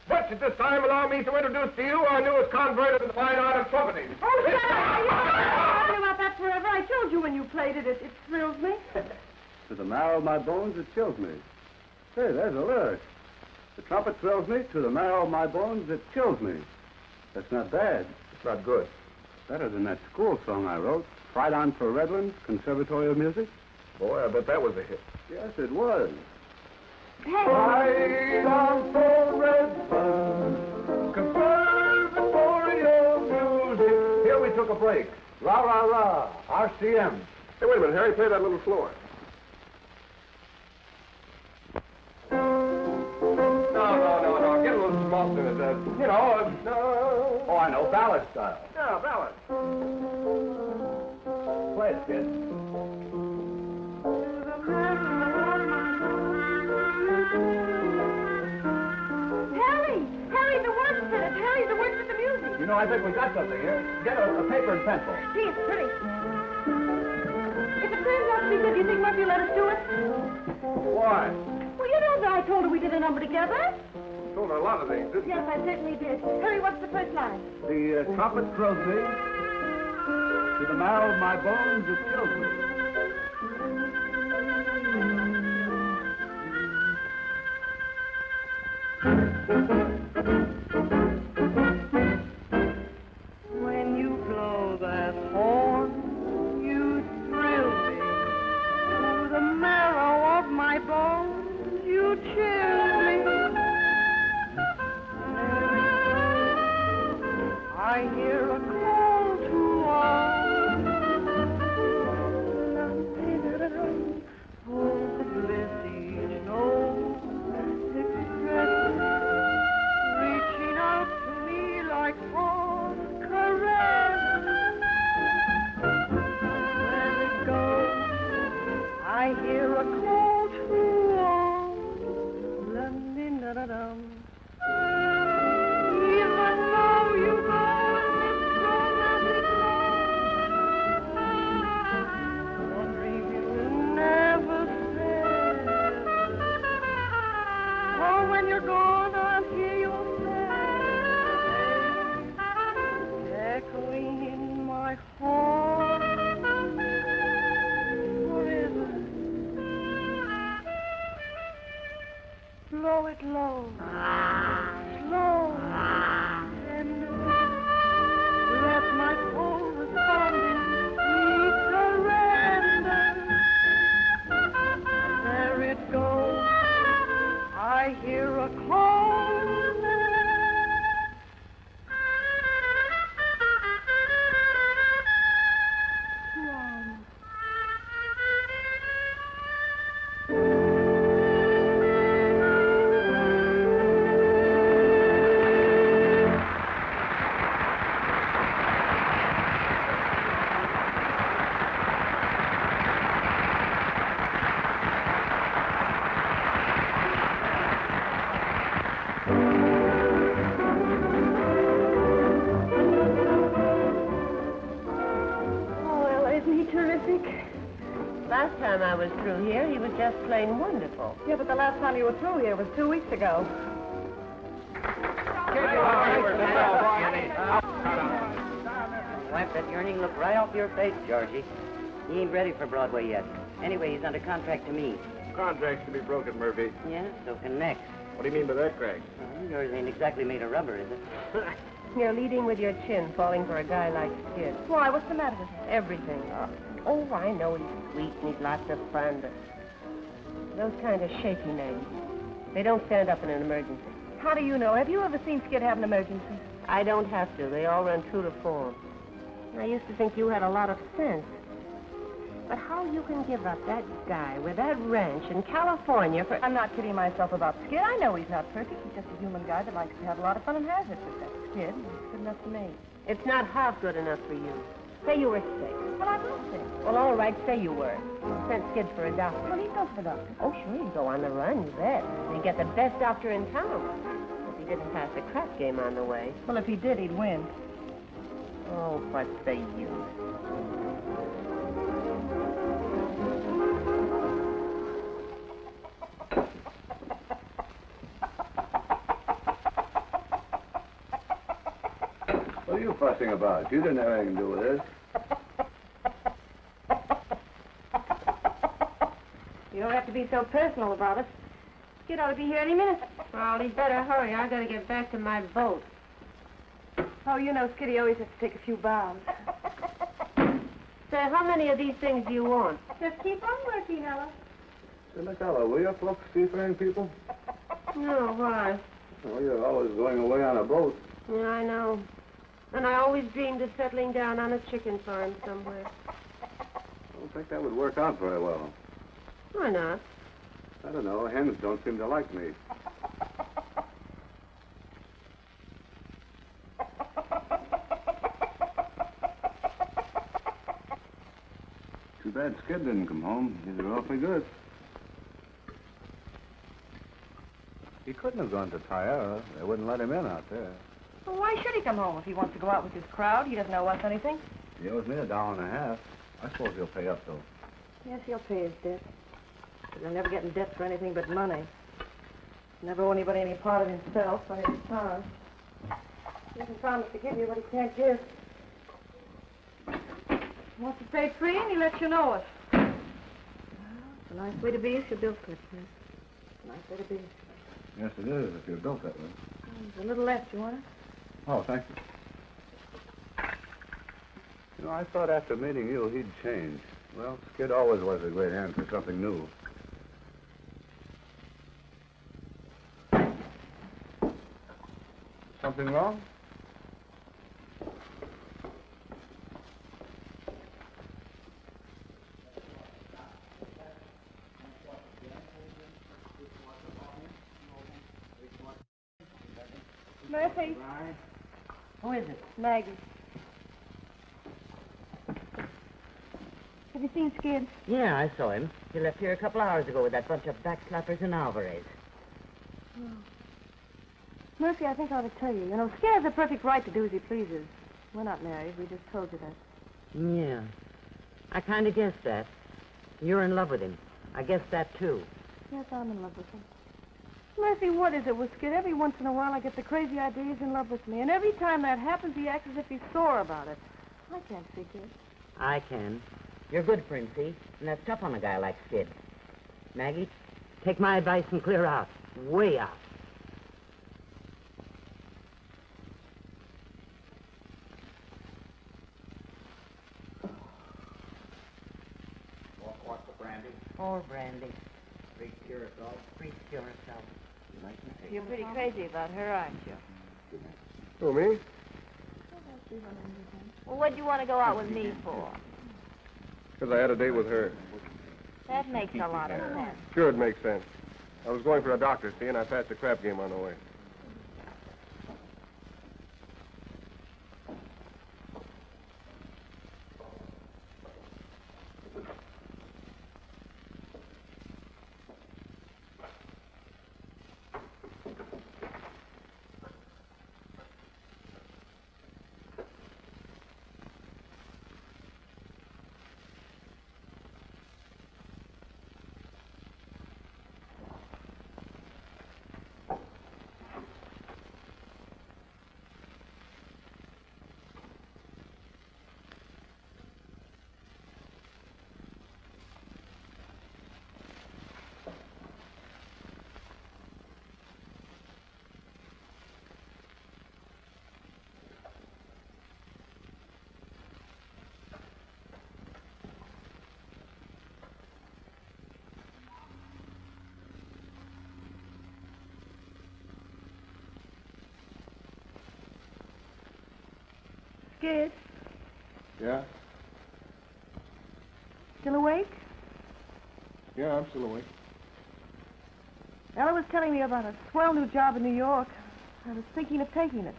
S3: But at this time, allow me to introduce to you our newest convert to the fine art of trumpeting.
S1: Oh, shut up! You've been talking about that forever. I told you when you played it, it thrills me.
S5: To the marrow of my bones, it chills me. Say, there's a lyric. The trumpet thrills me. To the marrow of my bones, it chills me. That's not bad.
S3: It's not good.
S5: Better than that school song I wrote. Fight on for Redlands, Conservatory of Music.
S3: Boy, I bet that was a hit.
S5: Yes, it was.
S3: Fight on for Redlands, Conservatory of Music. Here we took a break.
S5: Rah, rah, rah. RCM.
S3: Hey, wait a minute, Harry. Play that a little slower. No. Get a little softer. No.
S5: Oh, I know. Ballad style.
S3: Yeah, ballad.
S5: Play it, kid.
S1: Harry, the words in it. Harry, the words of the music.
S5: You know, I think we got something here. Get a paper and pencil.
S1: Gee, it's pretty. If it turns out to be good, do you think Murphy will let us do it?
S3: Why?
S1: Well, you know that I told her we did a number together.
S3: You told her a lot of things, didn't you?
S1: Yes, I certainly did. Harry, what's the first line?
S5: The trumpet thrills me. To the marrow of my bones, it chills me.
S9: When you blow that horn, you thrill me. To the marrow of my bones, you chill me. I hear a call to arms. Oh, the bliss each note expresses, reaching out to me like fond caress. There it goes. I hear a call to arms. Dum-dum-dum-dum. Even though you know it's gone as it goes, one dream you never said. Oh, when you're gone, I'll hear your voice echoing in my heart forever. Blow it low, slow, tender. Let my soul respond in sweet surrender. There it goes. I hear a call.
S2: Last time I was through here, he was just plain wonderful.
S1: Yeah, but the last time you were through here was 2 weeks ago.
S8: Wipe that yearning look right off your face, Georgie. He ain't ready for Broadway yet. Anyway, he's under contract to me.
S3: Contracts can be broken, Murphy.
S8: Yeah, so can Nex.
S3: What do you mean by that, Craig?
S8: Well, yours ain't exactly made of rubber, is it?
S2: You're leading with your chin, falling for a guy like Skid.
S1: Why, what's the matter with him?
S2: Everything. Oh, I know he's sweet and he's lots of fun, but those kind of shaky names, they don't stand up in an emergency.
S1: How do you know? Have you ever seen Skid have an emergency?
S2: I don't have to. They all run true to form. I used to think you had a lot of sense. But how you can give up that guy with that ranch in California for...
S1: I'm not kidding myself about Skid. I know he's not perfect. He's just a human guy that likes to have a lot of fun and has it. But that's Skid. He's good enough for me.
S2: It's not half good enough for you. Say you were sick.
S1: Well, I'm not sick.
S2: Well, all right, say you were. Sent Skid for a doctor.
S1: Well, he'd go to the doctor.
S2: Oh, sure, he'd go on the run, you bet. He'd get the best doctor in town. If he didn't pass a crap game on the way.
S1: Well, if he did, he'd win.
S8: Oh, what's the use?
S5: What are you fussing about? You didn't have anything to do with this.
S1: You don't have to be so personal about it. Skid ought to be here any minute.
S2: Well, he'd better hurry. I gotta get back to my boat.
S1: Oh, you know, Skiddy always has to take a few bows.
S2: Say, how many of these things do you want?
S1: Just keep on working, Ella.
S5: Say, Miss Ella, will you folks seafaring people?
S2: No, why?
S5: Well, you're always going away on a boat.
S2: Yeah, I know. And I always dreamed of settling down on a chicken farm somewhere.
S5: I don't think that would work out very well.
S2: Why not?
S5: I don't know. Hens don't seem to like me. Too bad Skid didn't come home. He's awfully good. He couldn't have gone to Tierra. They wouldn't let him in out there.
S1: Well, why should he come home if he wants to go out with his crowd? He doesn't owe us anything.
S5: He owes me $1.50. I suppose he'll pay up, though.
S1: Yes, he'll pay his debt. But he'll never get in debt for anything but money. Never owe anybody any part of himself or his time. He doesn't promise to give you what he can't give. He wants to stay free and he lets you know it. Well, it's a nice way to be if you're built like this. It's a nice way to be.
S5: Yes, it is, if you're built that way.
S1: There's a little left. You want it?
S5: Oh, thank you. You know, I thought after meeting you, he'd change. Well, Skid always was a great hand for something new. Something wrong?
S1: Murphy.
S8: Who is it?
S1: Maggie. Have you seen Skid?
S8: Yeah, I saw him. He left here a couple hours ago with that bunch of backslappers and Alvarez.
S1: Oh. Murphy, I think I ought to tell you. You know, Skid has the perfect right to do as he pleases. We're not married. We just told you that.
S8: Yeah. I kind of guessed that. You're in love with him. I guessed that, too.
S1: Yes, I'm in love with him. Murphy, what is it with Skid? Every once in a while I get the crazy idea he's in love with me. And every time that happens, he acts as if he's sore about it. I can't figure it.
S8: I can. You're good, Princey, and that's tough on a guy like Skid. Maggie, take my advice and clear out. Way out.
S4: What's the brandy?
S8: More brandy.
S4: Free curacao.
S8: Free curacao.
S2: You're pretty crazy about her, aren't you?
S3: Who, me?
S2: Well, what'd you want to go out with me for?
S3: Because I had a date with her.
S2: That makes a lot of sense.
S3: Sure, it makes sense. I was going for a doctor, see, and I passed a crap game on the way.
S1: Skid,
S3: Yeah?
S1: still awake?
S3: Yeah, I'm still awake.
S1: Ella was telling me about a swell new job in New York. I was thinking of taking it.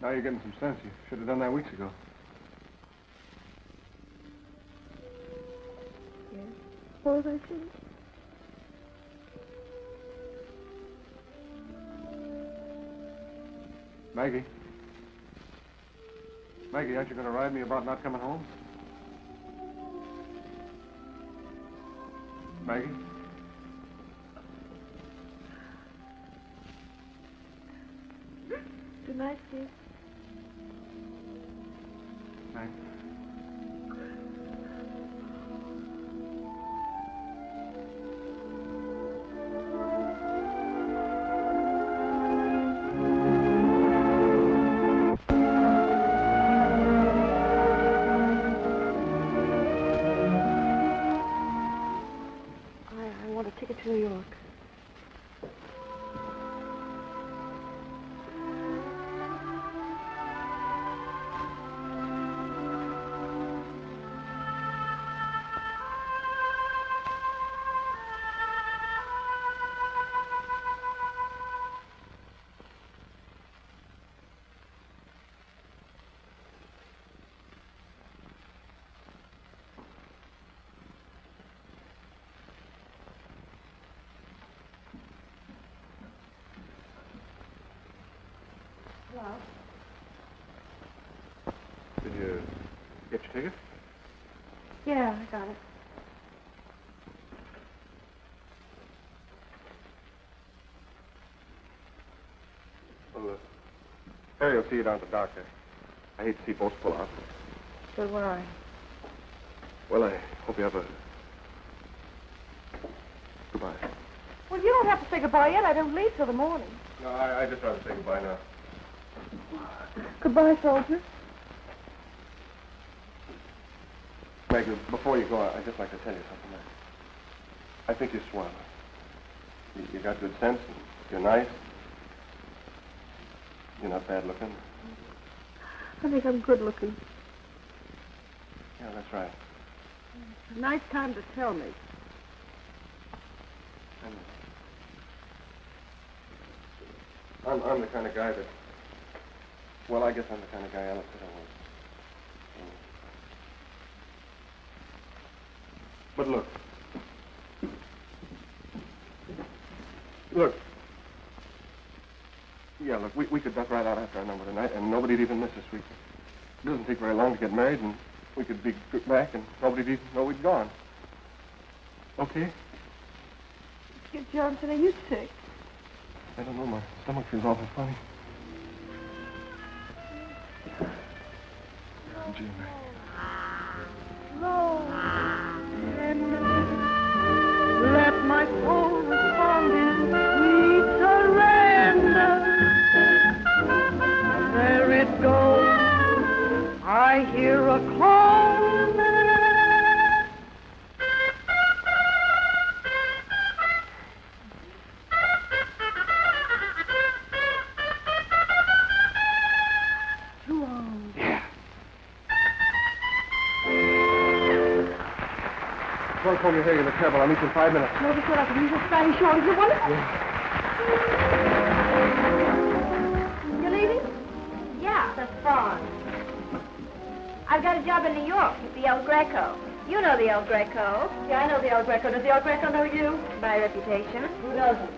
S3: Now you're getting some sense. You should have done that weeks ago.
S1: Yes. What was I saying?
S3: Maggie? Maggie, aren't you going to ride me about not coming home? Maggie?
S1: Good night, Steve.
S3: Maggie?
S1: I want a ticket to New York. Hello?
S3: Did you get your ticket?
S1: Yeah, I got it.
S3: Well, Harry will see you down at the dock there. I hate to see boats pull out.
S1: So do I.
S3: Well, I hope you have a... Goodbye.
S1: Well, you don't have to say goodbye yet. I don't leave till the morning.
S3: No, I just rather say goodbye now.
S1: Goodbye, soldier.
S3: Maggie, before you go, I'd just like to tell you something. I think you're swell. You got good sense, and you're nice. You're not bad looking.
S1: I think I'm good looking.
S3: Yeah, that's right.
S1: It's a nice time to tell me.
S3: I'm the kind of guy that... Well, I guess I'm the kind of guy Alice said I was. But look. Look. Yeah, look, we could duck right out after our number tonight, and nobody'd even miss us. It doesn't take very long to get married, and we could be back, and nobody'd even know we'd gone. Okay?
S1: Kid Johnson, are you sick?
S3: I don't know, my stomach feels awful funny. Oh, Jim.
S1: Lord, let my soul respond in sweet surrender. There it goes. I hear a call.
S3: Don't call me here in the cab. I'll meet you in 5 minutes.
S1: Notice what I can use a Spanish short. Is it wonderful?
S3: Yeah.
S1: You leaving?
S2: Yeah, that's fine. I've got a job in New York at the El Greco. You know the El Greco.
S1: Yeah, I know the El Greco. Does the El Greco know you?
S2: By reputation.
S1: Who doesn't?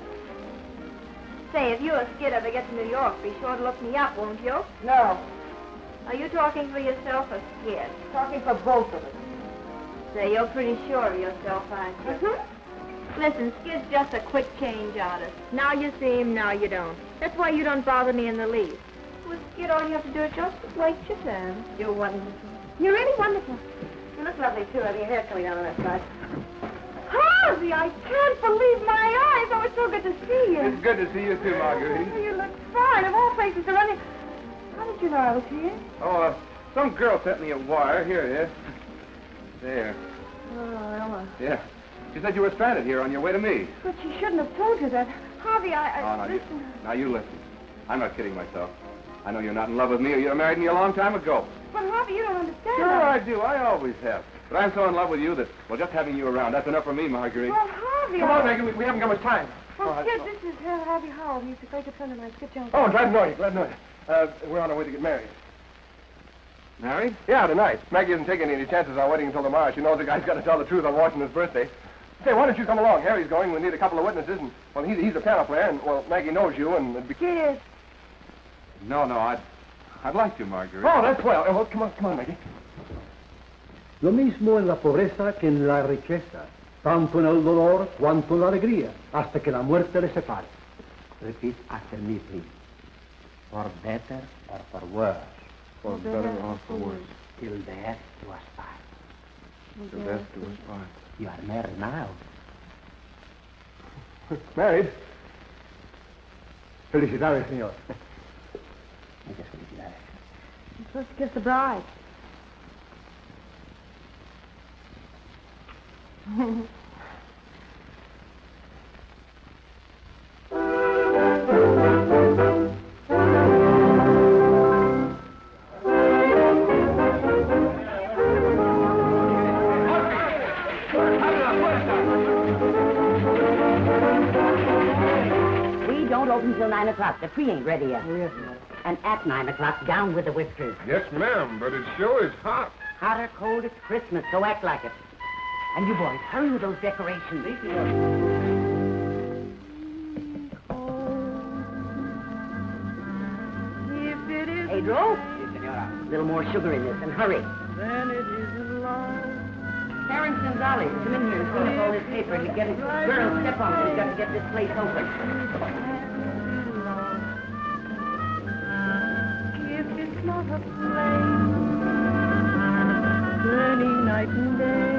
S2: Say, if you or Skid ever get to New York, be sure to look me up, won't you?
S1: No.
S2: Are you talking for yourself or Skid?
S1: Talking for both of us.
S2: Say, you're pretty sure of yourself, aren't you?
S1: Mm-hmm.
S2: Listen, Skid's just a quick change artist. Now you see him, now you don't. That's why you don't bother me in the least. With Skid, all you have to do is just wait your turn.
S1: You're wonderful.
S2: You're really wonderful.
S1: You look lovely, too. Have your hair coming down on that side. Harvey, I can't believe my eyes. Oh, it's so good to see you.
S3: It's good to see you, too, Marguerite.
S1: Oh, you look fine. Of all places to run in. How did you know I was here?
S3: Oh, some girl sent me a wire. Here it is. There.
S1: Oh, Ella.
S3: Yeah. She said you were stranded here on your way to me.
S1: But she shouldn't have told you that. Harvey, listen.
S3: Now you listen. I'm not kidding myself. I know you're not in love with me or you'd have married me a long time ago.
S1: But, Harvey, you don't understand.
S3: Sure I do. I always have. But I'm so in love with you that, well, just having you around, that's enough for me, Marguerite.
S1: Well, Harvey,
S3: Come on, Megan. We haven't got much time.
S1: Well, Skid, this is Harvey Howell. He's a great friend of mine. Skid Johnson.
S3: Oh, glad to know you. Glad to know you. We're on our way to get married.
S4: Married?
S3: Yeah, tonight. Maggie isn't taking any chances on waiting until tomorrow. She knows the guy's got to tell the truth on Washington's birthday. Say, why don't you come along? Harry's going. We need a couple of witnesses. And, well, he's a piano player, and, well, Maggie knows you, and it'd be...
S1: Skid.
S3: No, I'd like to, Marguerite. Oh, that's well. Oh, come on, Maggie.
S10: Lo mismo en la pobreza que en la riqueza, tanto en el dolor cuanto en la alegría, hasta que la muerte les separe. Repeat after me, please. For better or for worse.
S3: For better or for worse.
S10: Till death do us part.
S3: Till death do us part.
S10: You are married now.
S3: Married? Felicidades, señor.
S10: Muchas felicidades.
S1: You're supposed to kiss the bride.
S8: We don't open till 9 o'clock. The tree ain't ready yet.
S10: Oh, yes, ma'am.
S8: And at 9 o'clock, down with the whiskers.
S3: Yes, ma'am, but it sure is hot.
S8: Hot or cold, it's Christmas, so act like it. And you boys, hurry with those decorations.
S9: If it is
S8: Pedro? A little more sugar in this, and hurry.
S9: then it isn't love.
S8: Terrence Gonzalez, come in here and clean up all this paper and get it. Girl, step on it. We've got to get this place open.
S9: If it's not a flame, burning night and day,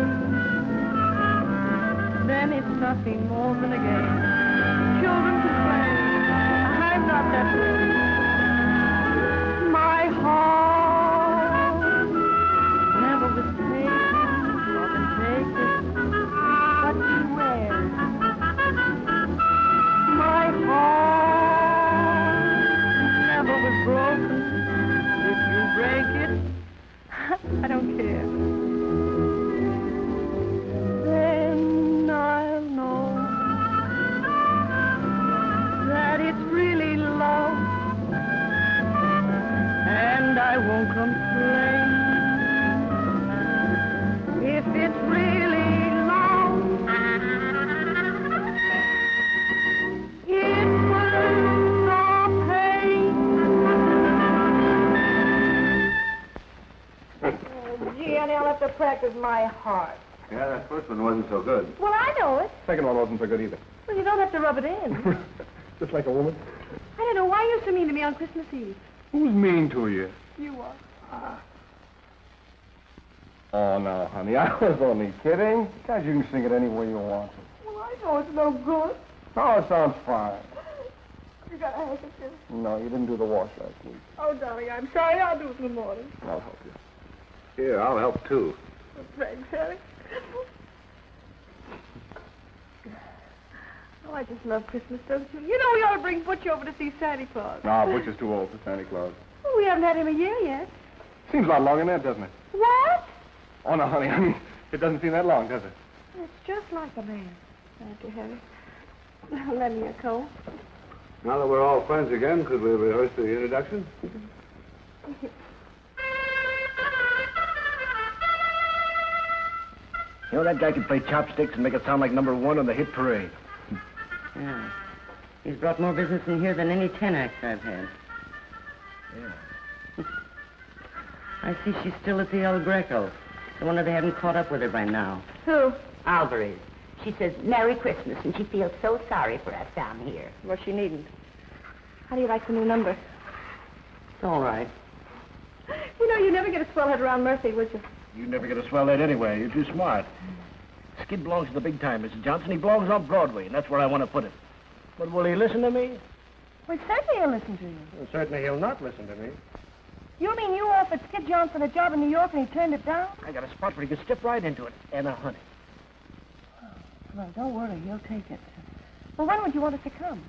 S9: then it's nothing more than a game. Children can play. I'm not that way. My heart never was taken, wasn't taken, but beware. My heart never was broken. If you break it, I don't care. Then I'll know that it's really love, and I won't complain. If it's really love, it was no pain.
S1: Oh, gee, honey, I'll have to practice my heart.
S5: Yeah, that first one wasn't so good.
S1: Well, I know it.
S3: Second one wasn't so good either.
S1: Well, you don't have to rub it in.
S3: Just like a woman.
S1: I don't know why you're so mean to me on Christmas Eve.
S3: Who's mean to you?
S1: You are.
S3: Oh, no, honey, I was only kidding. Guys, you can sing it any way you want.
S1: Well, I know it's no good.
S3: Oh, it sounds fine.
S1: You got a handkerchief.
S3: No, you didn't do the wash last week.
S1: Oh, darling, I'm sorry. I'll do it in the morning.
S3: I'll help you.
S5: Here, I'll help too.
S1: Thanks, Harry. Oh, I just love Christmas, don't you? You know we ought to bring Butch over to see Santa Claus.
S3: No, Butch is too old for Santa Claus.
S1: Well, we haven't had him a year yet.
S3: Seems a lot longer than that, doesn't it?
S1: What?
S3: Oh, no, honey, I mean, it doesn't seem that long, does it?
S1: It's just like a man. Thank you, Harry. Now, lend me a coat.
S5: Now that we're all friends again, could we rehearse the introduction?
S7: You know, that guy can play chopsticks and make it sound like #1 on the hit parade.
S8: Yeah. He's brought more business in here than any 10 acts I've had.
S7: Yeah.
S8: I see she's still at the El Greco. I wonder they haven't caught up with her by now.
S1: Who?
S8: Alvarez. She says Merry Christmas, and she feels so sorry for us down here.
S1: Well, she needn't. How do you like the new number?
S8: It's all right.
S1: You know, you never get a swell head around Murphy, would you?
S7: You never get a swell head anyway. You're too smart. Skid belongs to the big time, Mrs. Johnson. He belongs on Broadway, and that's where I want to put him. But will he listen to me?
S1: Well, certainly he'll listen to you.
S7: Well, certainly he'll not listen to me.
S1: You mean you offered Skid Johnson a job in New York and he turned it down?
S7: I got a spot where he could step right into it. And a honey.
S1: Well, don't worry. He'll take it. Well, when would you want us to come?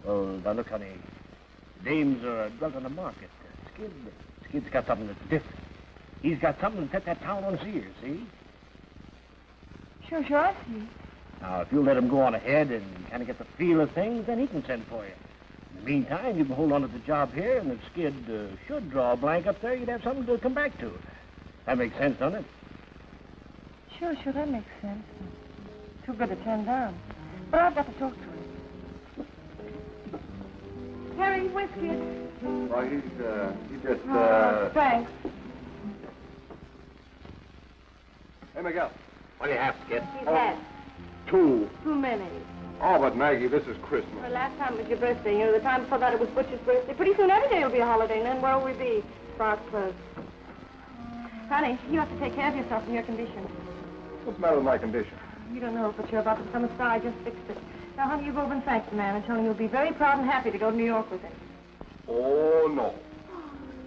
S7: Oh, now look, honey. Dames are a drug on the market. Skid's got something that's different. He's got something to set that town on his ears, see?
S1: Sure, I see.
S7: Now, if you'll let him go on ahead and kind of get the feel of things, then he can send for you. In the meantime, you can hold on to the job here, and if Skid should draw a blank up there, you'd have something to come back to. That makes sense, doesn't it?
S1: Sure, that makes sense. Too good to turn down. But I've got to talk to him. Harry, whiskey.
S5: Why, he just,
S1: Thanks.
S3: Hey, Miguel.
S6: What do you have, Skid?
S1: He's had
S3: Two.
S1: too many.
S3: Oh, but Maggie, this is Christmas.
S1: Well, last time was your birthday. You know, the time before that it was Butcher's birthday. Pretty soon every day will be a holiday, and then where will we be? Sparks closed. Honey, you have to take care of yourself in your condition.
S3: What's the matter with my condition?
S1: You don't know, but you're about to become a star. I just fixed it. Now, honey, you go over and thank the man and tell him you'll be very proud and happy to go to New York with him.
S3: Oh, no.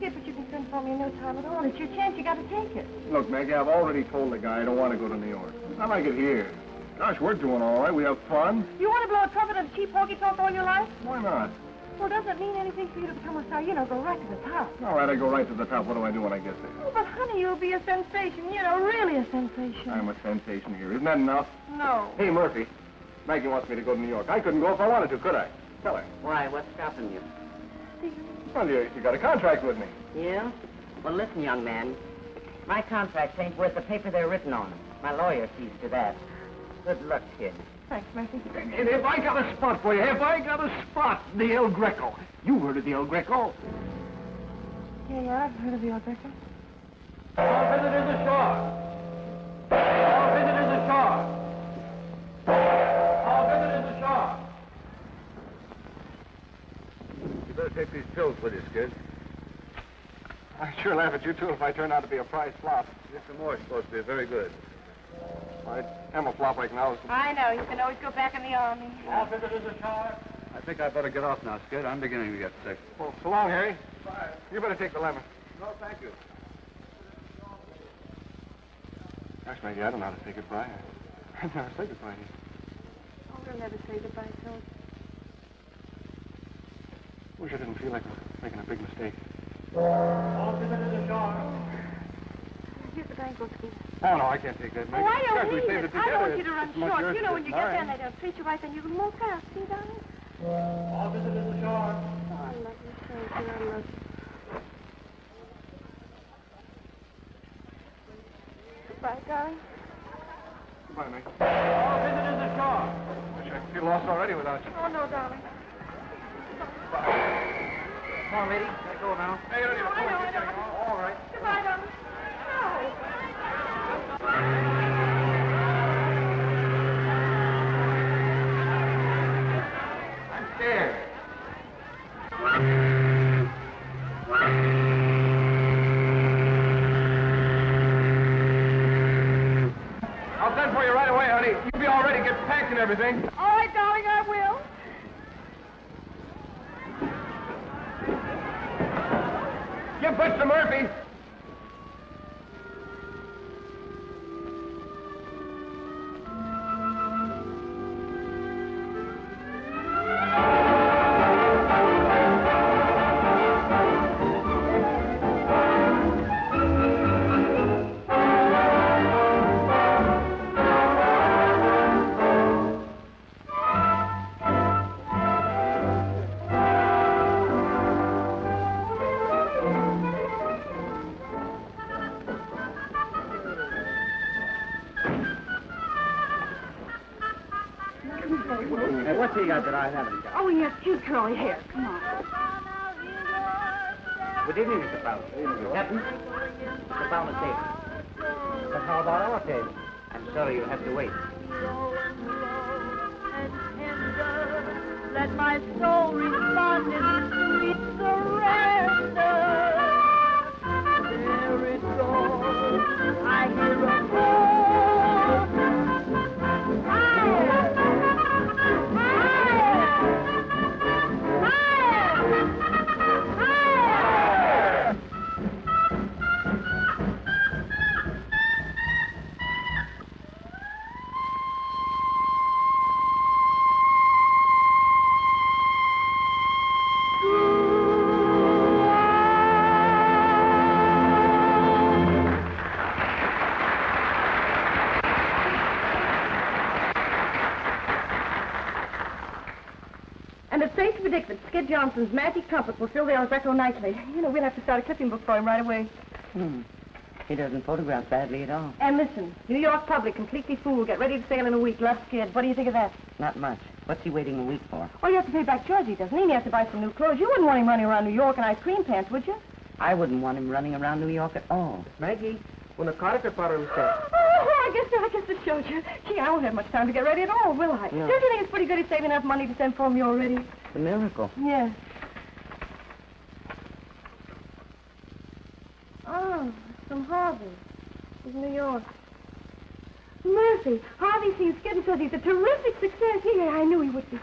S1: Kid, but you can send for me in no time at all. It's your chance. You got to take it.
S3: Look, Maggie, I've already told the guy I don't want to go to New York. It's not like it here. Gosh, we're doing all right. We have fun.
S1: You want to blow a trumpet and cheap honky-tonk all your life?
S3: Why not?
S1: Well, doesn't it mean anything for you to become a star? You know, go right to the top.
S3: All right, I go right to the top. What do I do when I get there?
S1: Oh, but honey, you'll be a sensation. You know, really a sensation.
S3: I'm a sensation here. Isn't that enough?
S1: No.
S3: Hey, Murphy. Maggie wants me to go to New York. I couldn't go if I wanted to, could I? Tell her.
S8: Why, what's stopping you?
S3: Well, you got a contract with me.
S8: Yeah? Well, listen, young man. My contracts ain't worth the paper they're written on. My lawyer sees to that. Good luck, kid.
S1: Thanks, Murphy.
S7: And if I got a spot for you, if I got a spot, the El Greco. You heard of the El Greco?
S1: Yeah, I've heard of the Greco.
S7: All visitors ashore. All visitors ashore. All visitors ashore.
S3: You better take these pills with you, Skid. I'd sure laugh at you, too, if I turned out to be a prize flop. Mr. Moore's supposed to be very good. I am a flop like now.
S1: I know. You can always go back in the army.
S7: All visitors ashore.
S5: I think I'd better get off now, Skid. I'm beginning to get sick.
S3: Well, so long, Harry. Bye. You better take the lemon.
S5: No, thank you.
S3: Gosh, Maggie, I don't know how to say goodbye. I've never said goodbye to you.
S1: Oh, we'll never say goodbye, so.
S3: Wish I didn't feel like making a big mistake.
S7: All visitors ashore.
S1: Here's the bank book, Steve.
S3: Oh, no, I can't take that, Maggie.
S1: Oh, I
S3: Gosh,
S1: don't
S3: we
S1: need
S3: saved
S1: it.
S3: it
S1: I
S3: together.
S1: don't want you to run
S3: It's much
S1: short.
S3: yours
S1: You know, when
S3: than
S1: you
S3: mine.
S1: get there and they don't treat you right, then you can move fast. See, darling?
S7: All visitors ashore.
S1: Oh, I love you so, dear. I love you. Goodbye, darling.
S3: Goodbye, Maggie.
S7: All visitors ashore.
S3: Wish I feel lost already without you.
S1: Oh, no, darling.
S7: Come on, lady. Let go now.
S3: Hey, you don't need to
S1: I know, I know.
S3: All right.
S1: Goodbye, darling. No.
S3: I'm scared. I'll send for you right away, honey. You be all ready. Get packed and everything.
S1: All right, darling, I will.
S3: Give Butch to Murphy.
S7: Hey, what's he got that I haven't got?
S1: Oh, he has cute curly hair. Come on.
S8: Good evening, Mr. Fowler. Captain, Mr. Fowler's table. But how about our table? I'm sorry you'll have to wait.
S9: Let my soul respond in sweet surrender. There it goes. I hear a call. Higher.
S1: And it's safe to predict that Skid Johnson's magic trumpet will fill the El Greco nicely. You know, we'll have to start a clipping book for him right away.
S8: He doesn't photograph badly at all.
S1: And listen, New York public completely fooled. Get ready to sail in a week. Left skid. What do you think of that?
S8: Not much. What's he waiting a week for?
S1: Oh, you have to pay back Georgie, doesn't he? And he has to buy some new clothes. You wouldn't want him running around New York in ice cream pants, would you?
S8: I wouldn't want him running around New York at all.
S3: Maggie, una carta para usted.
S1: Oh, I guess it shows you. Gee, I won't have much time to get ready at all, will I?
S8: No.
S1: Don't you think it's pretty good he's saving enough money to send for me already?
S8: It's a miracle.
S1: Yes. Oh, from Harvey. He's in New York. Mercy, Harvey sees Skid and says he's a terrific success. Yeah, I knew he would be.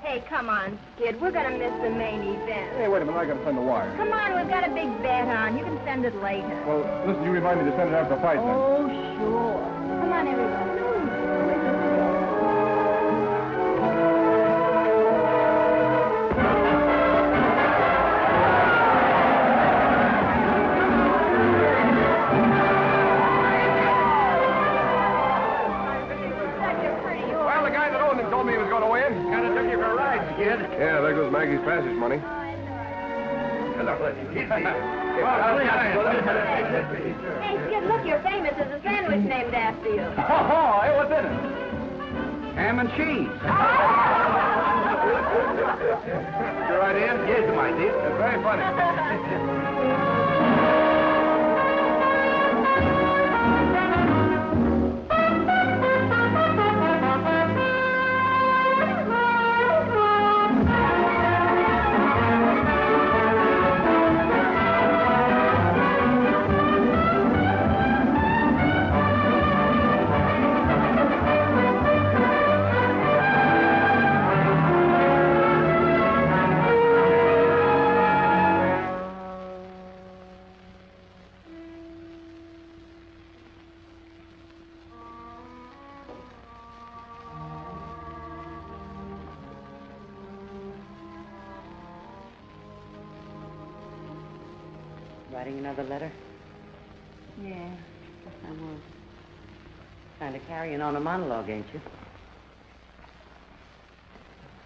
S2: Hey, come on, Skid. We're gonna miss the main event.
S3: Hey, wait a minute. I gotta send the wire.
S2: Come on, we've got a big bet on. You can send it later.
S3: Well, listen, you remind me to send it after the fight, then.
S2: Oh, sure. Come on, everybody.
S3: Well, the guy that owned him told me he was going to win.
S4: Kind of took you for a ride, kid.
S3: Yeah, there goes Maggie's passage money.
S2: Hey, Skid, look, you're famous. There's a sandwich named after you.
S4: Oh, hey, what's in it? Ham and cheese.
S3: You right in?
S4: Yes, my dear.
S3: It's very funny.
S8: Writing another letter?
S1: Yeah.
S8: Guess I was. Kind of carrying on a monologue, ain't you?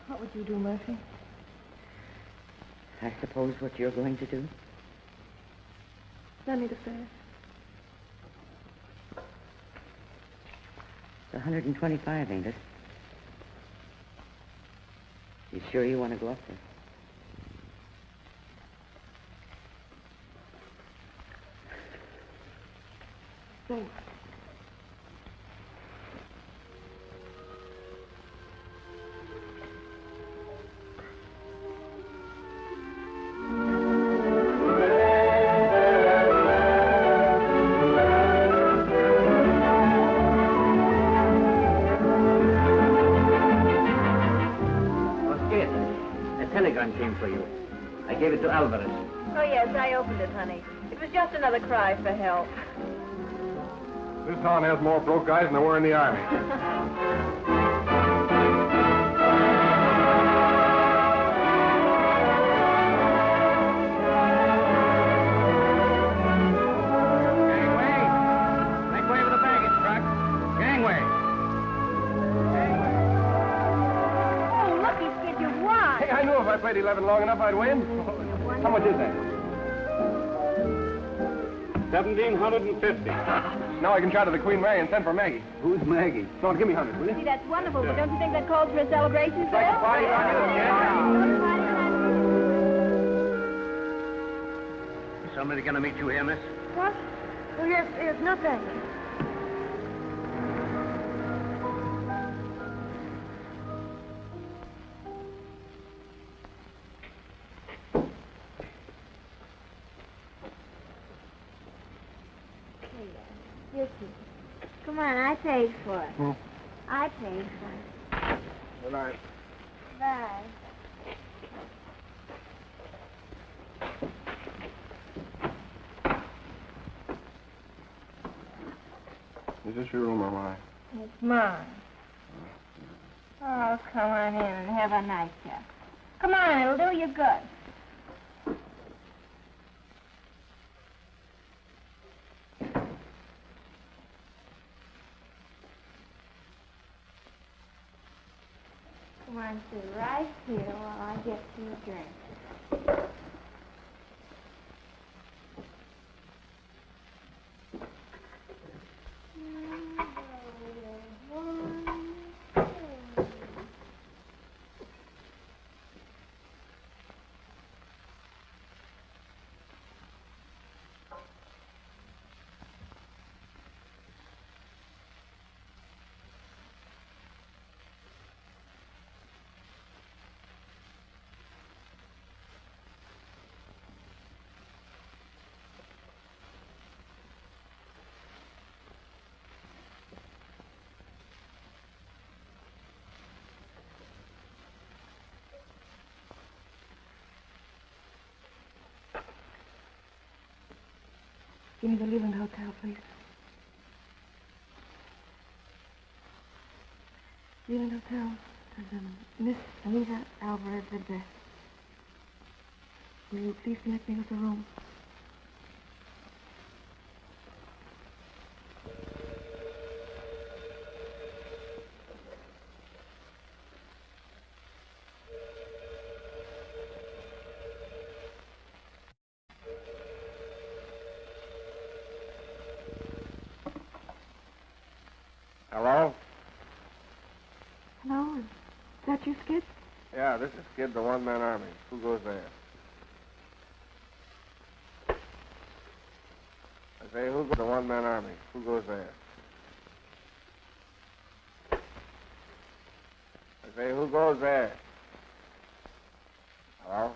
S1: What would you do, Murphy?
S8: I suppose what you're going to do.
S1: Let me to say it.
S8: It's 125, ain't it? You sure you want to go up there?
S1: Thanks.
S7: telegram came for you. I gave it to Alvarez.
S2: Oh, yes, I opened it, honey. It was just another cry for help.
S3: This town has more broke guys than there were in the Army. If I played 11 long enough, I'd win. How much is that?
S5: 1,750.
S3: Now I can try to the Queen Mary and send for Maggie.
S5: Who's Maggie?
S3: Don't give me 100, will you?
S2: See, that's wonderful, but don't you think that calls for a celebration, sir?
S3: Like a party
S7: Somebody gonna meet you here, miss?
S1: What? Oh, yes, nothing.
S2: Yes, come on, I paid for it. I paid for it.
S3: Good night.
S2: Bye.
S3: Is this your room or mine?
S2: It's mine. Oh, come on in and have a nice chat. Come on, it'll do you good. Come on, sit right here while I get you a drink.
S1: Give me the Leland Hotel, please. Leland Hotel. There's Miss Anita Alvarez at best. Will you please connect me with the room?
S3: Hello?
S1: Hello? Is that you, Skid?
S3: Yeah, this is Skid, the one-man army. Who goes there? I say, who goes the one-man army? Who goes there? I say, who goes there? Hello?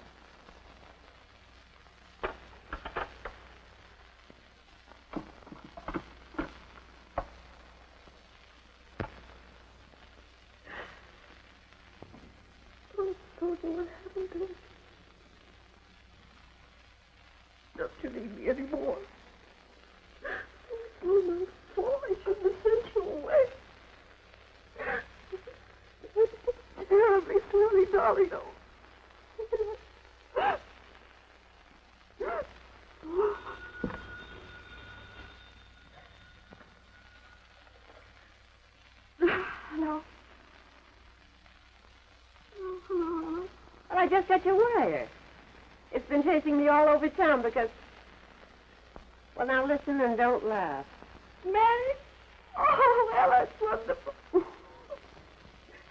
S1: What happened to me? Don't you need me anymore? Oh, my fault. I shouldn't have sent you away. It's terribly silly, darling. Hello?
S2: Well, I just got your wire. It's been chasing me all over town because... Well, now listen and don't laugh.
S1: Mary? Oh, well, that's wonderful.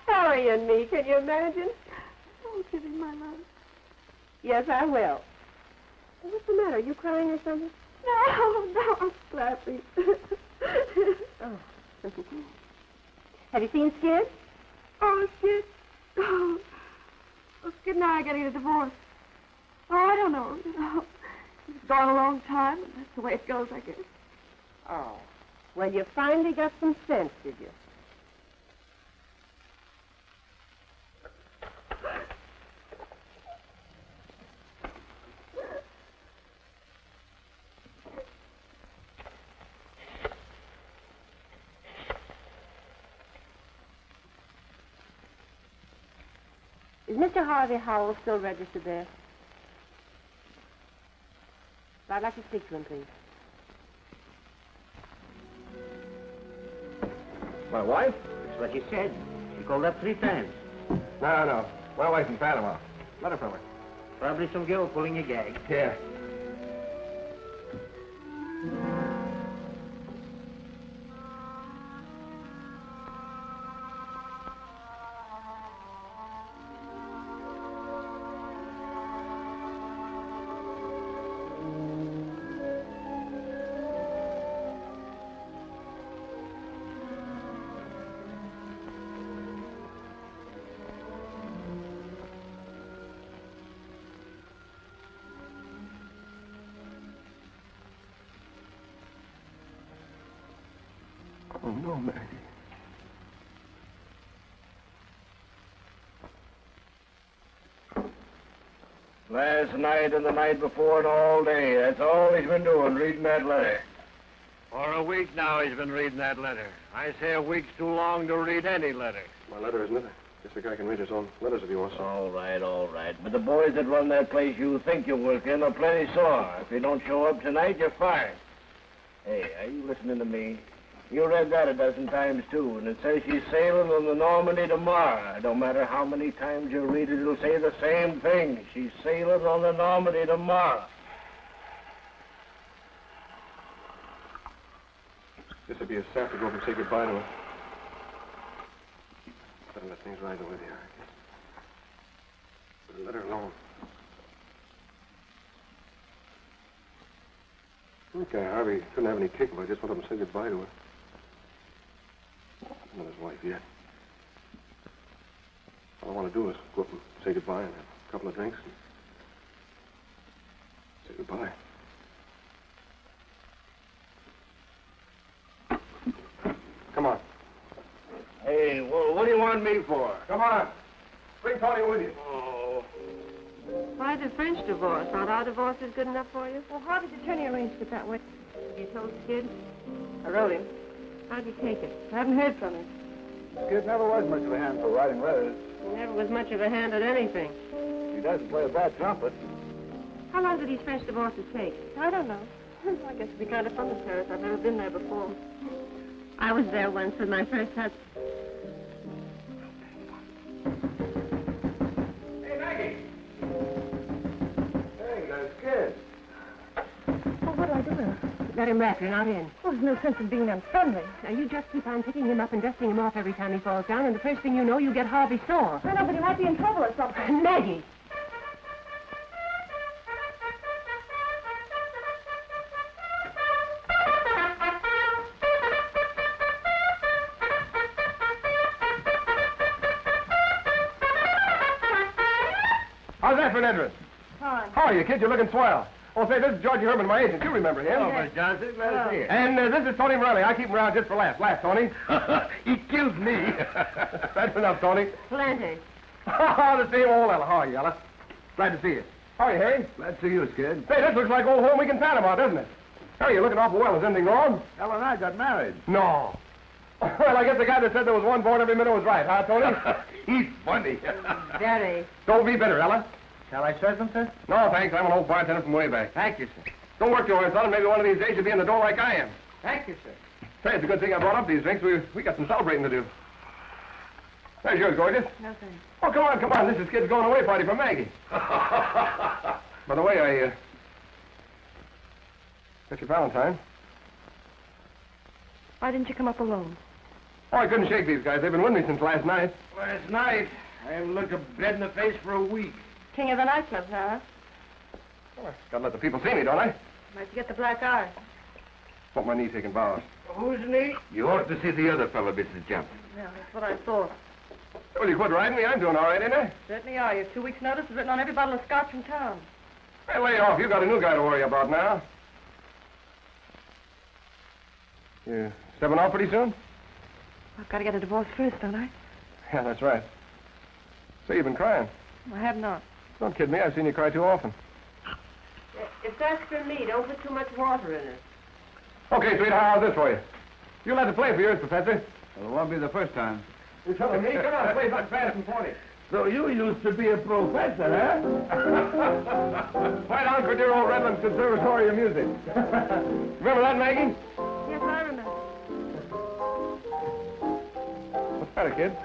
S2: Harry and me, can you imagine?
S1: Oh, give me my love.
S2: Yes, I will. What's the matter? Are you crying or something?
S1: No, I'm laughing.
S2: Oh. Have you seen Skid?
S1: Oh, Skid. Oh. Well, Skid and I are getting a divorce. Oh, I don't know. It's gone a long time, and that's the way it goes, I guess.
S2: Oh. Well, you finally got some sense, did you? Is Mr. Harvey Howell still registered there? I'd like to speak to him, please.
S3: My wife?
S6: That's what she said. She called up 3 times.
S3: No. My wife's in Panama. Letter from her.
S6: Probably some girl pulling a gag.
S3: Yeah. Oh, no, Maggie.
S7: Last night and the night before and all day. That's all he's been doing, reading that letter. For a week now he's been reading that letter. I say a week's too long to read any letter.
S3: My letter isn't it? Guess the guy can read his own letters if he wants to.
S7: All right. But the boys that run that place you think you work in are plenty sore. If you don't show up tonight, you're fired. Hey, are you listening to me? You read that a dozen times, too, and it says she's sailing on the Normandy tomorrow. No matter how many times you read it, it'll say the same thing. She's sailing on the Normandy tomorrow.
S3: This would be a sap to go up and say goodbye to her. Better let things ride the way they are, I guess. Better let her alone. Okay, Harvey couldn't have any kick if I just went up and said goodbye to her. Not his wife yet. All I want to do is go up and say goodbye and have a couple of drinks and say goodbye. Come on.
S7: Hey, well, what do you want me for?
S3: Come on. Bring Tony with you.
S7: Oh.
S2: Why the French divorce? Aren't our divorces good enough for you?
S1: Well, how did the attorney arrange it that way?
S2: You told Skid?
S1: I wrote him.
S2: How'd you take it?
S1: I haven't heard from him.
S5: Skid never was much of a hand for writing letters.
S2: He never was much of a hand at anything.
S5: He doesn't play a bad trumpet.
S2: How long do these French divorces take?
S1: I don't know. I guess it'd be kind of fun to Paris. I've never been there before.
S2: I was there once with my first husband.
S3: Hey, Maggie. Hey, that's good.
S1: Well, what do I do with her?
S2: Let him rest. You're not in.
S1: Well, there's no sense in being unfriendly.
S2: Now, you just keep on picking him up and dusting him off every time he falls down, and the first thing you know, you get Harvey sore.
S1: I know, but he might be in trouble or something.
S2: Maggie!
S3: How's that for an entrance?
S1: Fine.
S3: How are you, kid? You're looking swell. Oh, say, this is Georgie Herman, my agent. You remember him.
S7: Oh, Miss Johnson, glad to see you.
S3: And this is Tony Morelli. I keep him around just for laughs. Laugh, Tony.
S7: He kills me.
S3: That's enough, Tony.
S2: Plenty.
S3: Oh, the same old Ella. How are you, Ella? Glad to see you. How are you, Harry?
S5: Glad to see you, Skid.
S3: Say, this looks like old home week in Panama, doesn't it? Harry, you're looking awful well. Is anything wrong?
S5: Ella and I got married.
S3: No. Well, I guess the guy that said there was one born every minute was right, huh, Tony?
S7: He's funny.
S2: Very.
S3: Don't be bitter, Ella.
S10: Shall I serve them, sir?
S3: No, thanks. I'm an old bartender from way back.
S10: Thank you, sir.
S3: Don't work too hard, son. Maybe one of these days you'll be in the door like I am.
S10: Thank you, sir.
S3: Say, it's a good thing I brought up these drinks. We got some celebrating to do. There's yours, gorgeous.
S1: No, thanks.
S3: Oh, come on. This is Kid's going away party for Maggie. By the way, I got your Valentine.
S1: Why didn't you come up alone?
S3: Oh, I couldn't shake these guys. They've been with me since last night.
S7: Last night, I haven't looked a bed in the face for a week.
S1: King of the nightclubs, huh?
S3: Oh, gotta let the people see me, don't I?
S1: Where'd you get the black eye?
S3: Want my knee taking vows.
S7: Who's me?
S6: You ought to see the other fellow, Mrs. Johnson.
S1: Yeah, that's what I thought.
S3: Well, you quit riding me. I'm doing all right, ain't I?
S1: Certainly are. You have 2 weeks' notice is written on every bottle of scotch in town.
S3: Hey, lay off. You got a new guy to worry about now. You stepping off pretty soon?
S1: I've got to get a divorce first, don't I?
S3: Yeah, that's right. Say, you've been crying.
S1: I have not.
S3: Don't kid me. I've seen you cry too often.
S2: If that's for me, don't put too much water in it.
S3: Okay, sweetheart, how's this for you? You'll have to play for yours, Professor.
S5: Well, it won't be the first time.
S3: You're telling me? Come on, play like fast and 40.
S7: So you used to be a professor, huh?
S3: Right on for dear old Redlands Conservatory of Music. Remember that, Maggie?
S1: Yes, I remember.
S3: What's the matter, kid?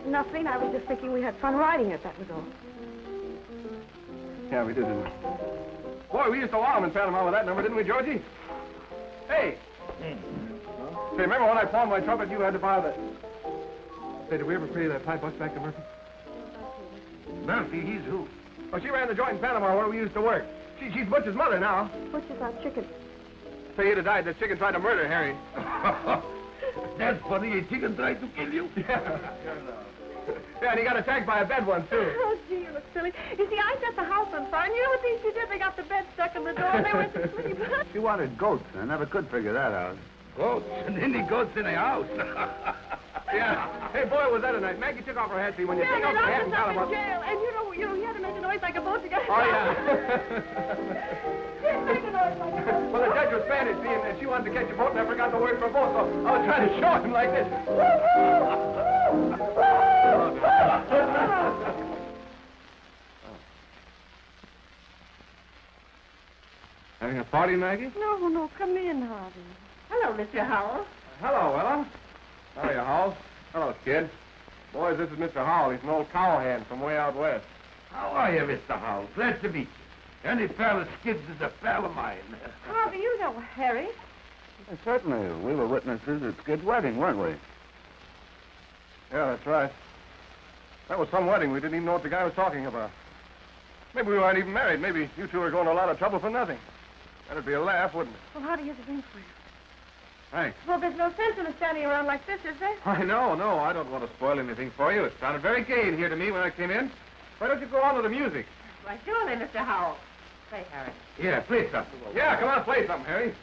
S1: Nothing. I was just thinking we had fun riding it, that was all.
S3: Yeah, we did, didn't we? Boy, we used to wow 'em in Panama with that number, didn't we, Georgie? Hey! Say, remember when I pawned my trumpet, you had to buy the... Say, did we ever pay that $5 back to Murphy?
S6: Murphy, he's who?
S3: Oh, she ran the joint in Panama where we used to work. She's Butch's mother now.
S1: Butcher's our chicken.
S3: Say, he'd have died. The chicken tried to murder Harry.
S6: That's funny. A chicken tried to kill you?
S3: Yeah, and he got attacked by a bed once, too.
S1: Oh, gee, you look silly. You see, I set the house on fire, and you know what these two did? They got the bed stuck in the door, and they went to sleep.
S5: She wanted goats. I never could figure that out.
S6: Goats? And any goats in a house?
S3: Yeah. Hey, boy, was that a night. Maggie took off her hat, see, when you take
S1: Yeah,
S3: off
S1: they
S3: your hat
S1: locked
S3: in
S1: us up
S3: Panama.
S1: in jail, and you had to make a noise like a boat to get us
S3: Oh,
S1: out.
S3: yeah.
S1: Make a noise like a boat.
S3: Well, the judge was paying ride it, see, and she wanted to catch a boat, and I forgot the word for boat, so I was trying to show him like this. Having a party, Maggie?
S1: No, no, come in, Harvey.
S2: Hello, Mr. Howell.
S3: Hello, Ella. How are you, Howell? Hello, kid. Boys, this is Mr. Howell. He's an old cowhand from way out west.
S6: How are you, Mr. Howell? Glad to meet you. Any pal of Skid's is a pal of mine.
S1: Harvey, you know Harry.
S5: Certainly. We were witnesses at Skid's wedding, weren't we?
S3: Yeah, that's right. That was some wedding. We didn't even know what the guy was talking about. Maybe we weren't even married. Maybe you two are going to a lot of trouble for nothing. That'd be a laugh, wouldn't it?
S1: Well, how do you have a drink for you?
S3: Thanks.
S1: Well, there's no sense in us standing around like this, is there?
S3: I know, no. I don't want to spoil anything for you. It sounded very gay in here to me when I came in. Why don't you go on with the music?
S2: Why, surely, Mr. Howell. Say, Harry.
S6: Yeah, play something.
S3: Yeah, come on, play something, Harry.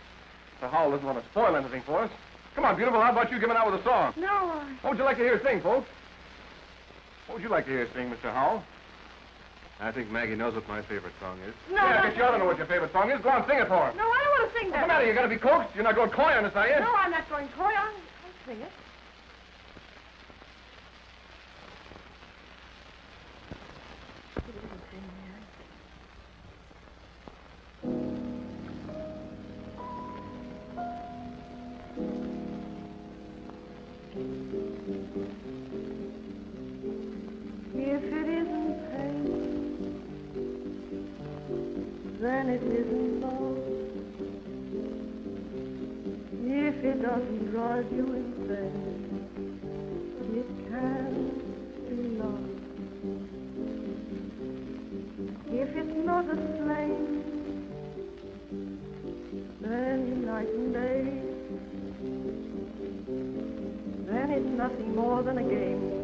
S3: Mr. Howell doesn't want to spoil anything for us. Come on, beautiful. How about you giving out with a song?
S1: No,
S3: What would you like to hear sing, folks? What would you like to hear sing, Mr. Howell? I think Maggie knows what my favorite song is.
S1: No,
S3: Yeah, I
S1: no.
S3: guess you ought to know what your favorite song is. Go on, sing it for her.
S1: No, I don't want to sing
S3: What's
S1: that.
S3: the matter? You got to be coaxed? You're not going coy on us, are you?
S1: No, I'm not going coy. I'll sing it. If it isn't pain, then it isn't love. If it doesn't drive you insane, it can't be love. If it's not a flame, then night and day, then it's nothing more than a game.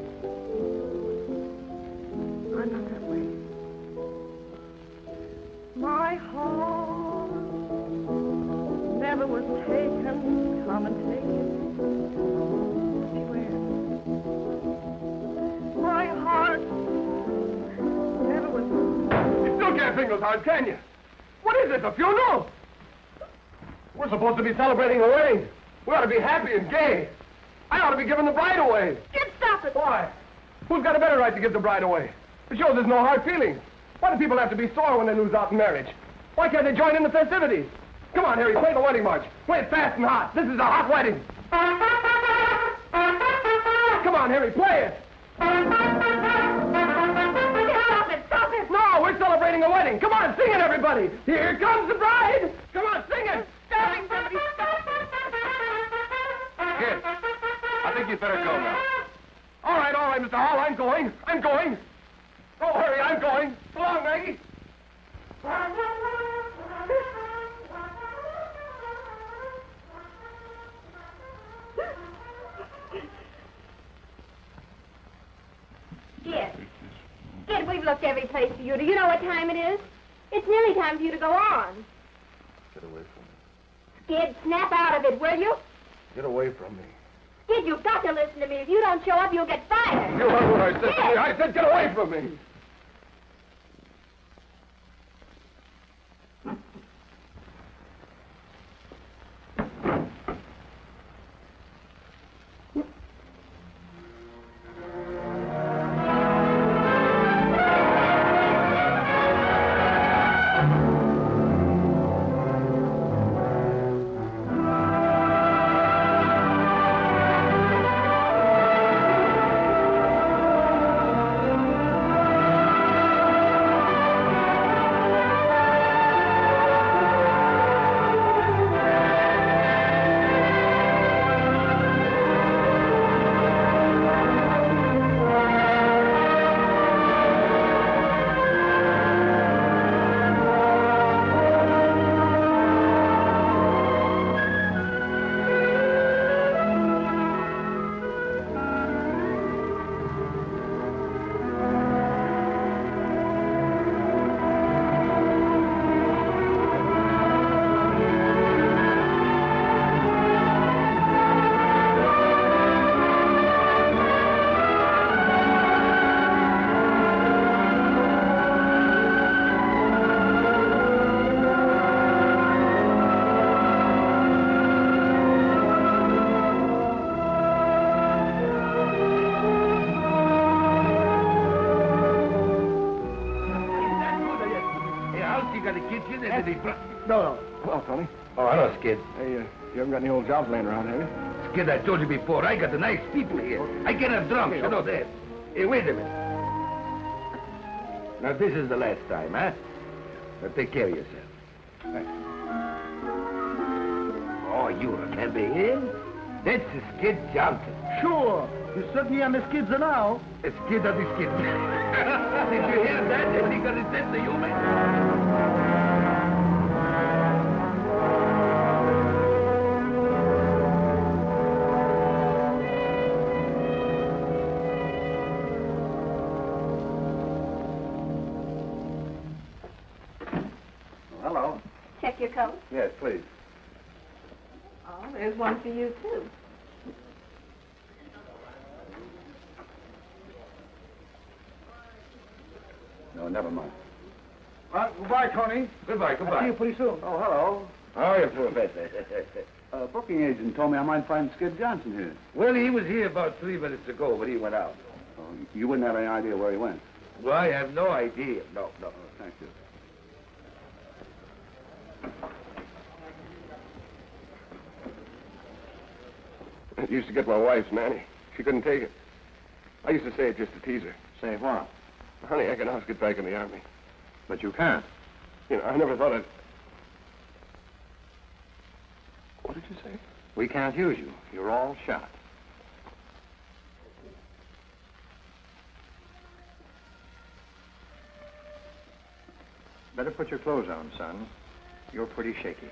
S1: I'm not that way. My heart never was taken. Come and take it. Swear. My heart never was.
S3: You still can't sing those hard, can you? What is this, a funeral? We're supposed to be celebrating a wedding. We ought to be happy and gay. I ought to be giving the bride away.
S1: Kid, stop it!
S3: Why? Who's got a better right to give the bride away? It shows there's no hard feelings. Why do people have to be sore when they lose out in marriage? Why can't they join in the festivities? Come on, Harry, play the wedding march. Play it fast and hot. This is a hot wedding. Come on, Harry, play it.
S1: Stop it! Stop it!
S3: No, we're celebrating a wedding. Come on, sing it, everybody. Here comes the bride. Come on, sing it.
S1: Stop it! Somebody stop it!
S3: Kid, I think you'd better go now. All right, Mr. Hall, I'm going. Oh, Harry, I'm going. So long, Maggie.
S2: Skid, we've looked every place for you. Do you know what time it is? It's nearly time for you to go on.
S3: Get away from me.
S2: Skid, snap out of it, will you?
S3: Get away from me.
S2: Skid, you've got to listen to me. If you don't show up, you'll get fired.
S3: You heard what I said.
S2: Skid!
S3: I said get away from me. No. Well, Tony.
S4: Oh, hello, Skid.
S3: Hey, you haven't got any old jobs laying around, have you?
S4: Skid, I told you before, I got the nice people here. I get them drunk, you know that. Hey, wait a minute. Now, this is the last time, huh? Now, take care of yourself. Thanks. Oh, you remember him? That's the Skid Johnson.
S7: Sure. You certainly are the Skids now.
S4: The Skid of the Skid. Did you hear that? He got his sense of humor.
S5: Hello.
S1: Check your coat.
S5: Yes, please.
S1: Oh, there's one for you, too.
S5: No, never mind.
S7: Goodbye, Tony.
S4: Goodbye,
S7: I'll see you pretty soon.
S5: Oh, hello.
S4: How are you, Professor?
S5: Booking agent told me I might find Skid Johnson here.
S4: Well, he was here about 3 minutes ago, but he went out.
S5: Oh, you wouldn't have any idea where he went?
S4: Well, I have no idea. No.
S5: Oh, thank you.
S3: It used to get my wife's nanny. She couldn't take it. I used to say it just to tease her.
S5: Say what?
S3: Honey, I can always get back in the army.
S5: But you can't.
S3: You know, I never thought I'd... What did you say?
S5: We can't use you. You're all shot. Better put your clothes on, son. You're pretty shaky.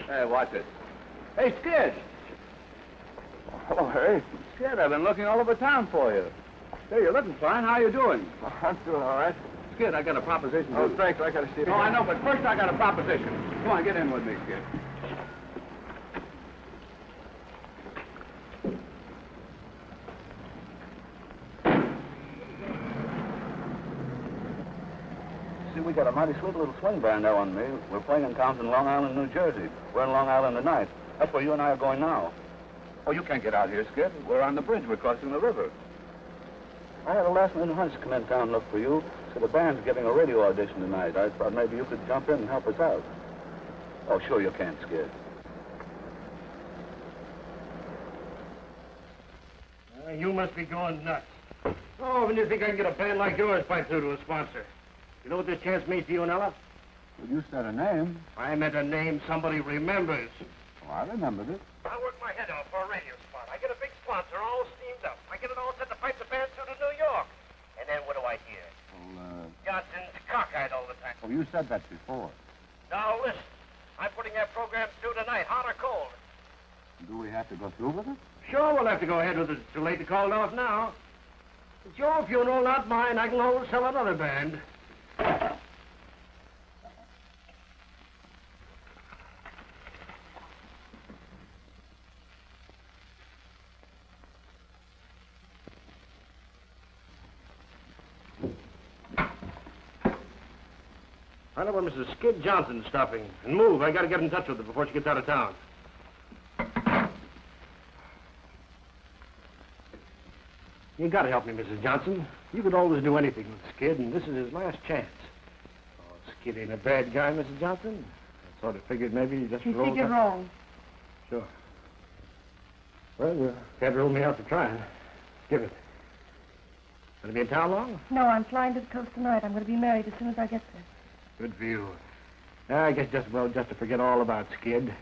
S5: Hey, watch it. Hey, Skid!
S3: Oh, hey.
S5: Skid, I've been looking all over town for you. Hey, you're looking fine. How you doing?
S3: I'm doing all right.
S5: Skid, I got a proposition.
S3: Oh, thanks. I got to see it.
S5: No, I know, but first I got a proposition. Come on, get in with me, Skid. See, we got a mighty sweet little swing band now on me. We're playing in towns in Long Island, New Jersey. We're in Long Island tonight. That's where you and I are going now. Oh, you can't get out here, Skid. We're on the bridge. We're crossing the river. I had a last-minute hunch to come in town and look for you. So the band's giving a radio audition tonight. I thought maybe you could jump in and help us out. Oh, sure you can, Skid.
S7: You must be going nuts. Oh, when do you think I can get a band like yours fight through to a sponsor? You know what this chance means to you and Ella?
S5: Well, you said a name.
S7: I meant a name somebody remembers.
S5: Oh, I remembered it.
S7: I work my head off for a radio spot. I get a big sponsor all steamed up. I get it all set to pipe the band through to New York. And then what do I hear?
S5: Well,
S7: Johnson's cockeyed all the time.
S5: oh, you said that before.
S7: Now, listen. I'm putting that program through tonight, hot or cold.
S5: Do we have to go through with it?
S7: Sure, we'll have to go ahead with it. It's too late to call it off now. It's your funeral, not mine. I can always sell another band. I know where Mrs. Skid Johnson's stopping. And move. I gotta get in touch with her before she gets out of town. You gotta help me, Mrs. Johnson. You could always do anything with Skid, and this is his last chance. Oh, Skid ain't a bad guy, Mrs. Johnson. I sort of figured maybe he just...
S1: You figured wrong.
S7: Sure. Well, you can't rule me out for trying. Give it. Gonna be in town long?
S1: No, I'm flying to the coast tonight. I'm going to be married as soon as I get there.
S7: Good for you. I guess just to forget all about Skid.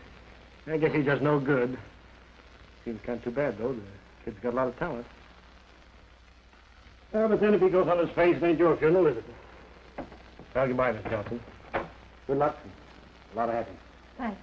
S7: I guess he's just no good. Seems kind of too bad, though. The kid's got a lot of talent. Well, but then if he goes on his face, it ain't your funeral, is it? Well, goodbye, Miss Johnson. Good luck and a lot of happiness.
S1: Thanks.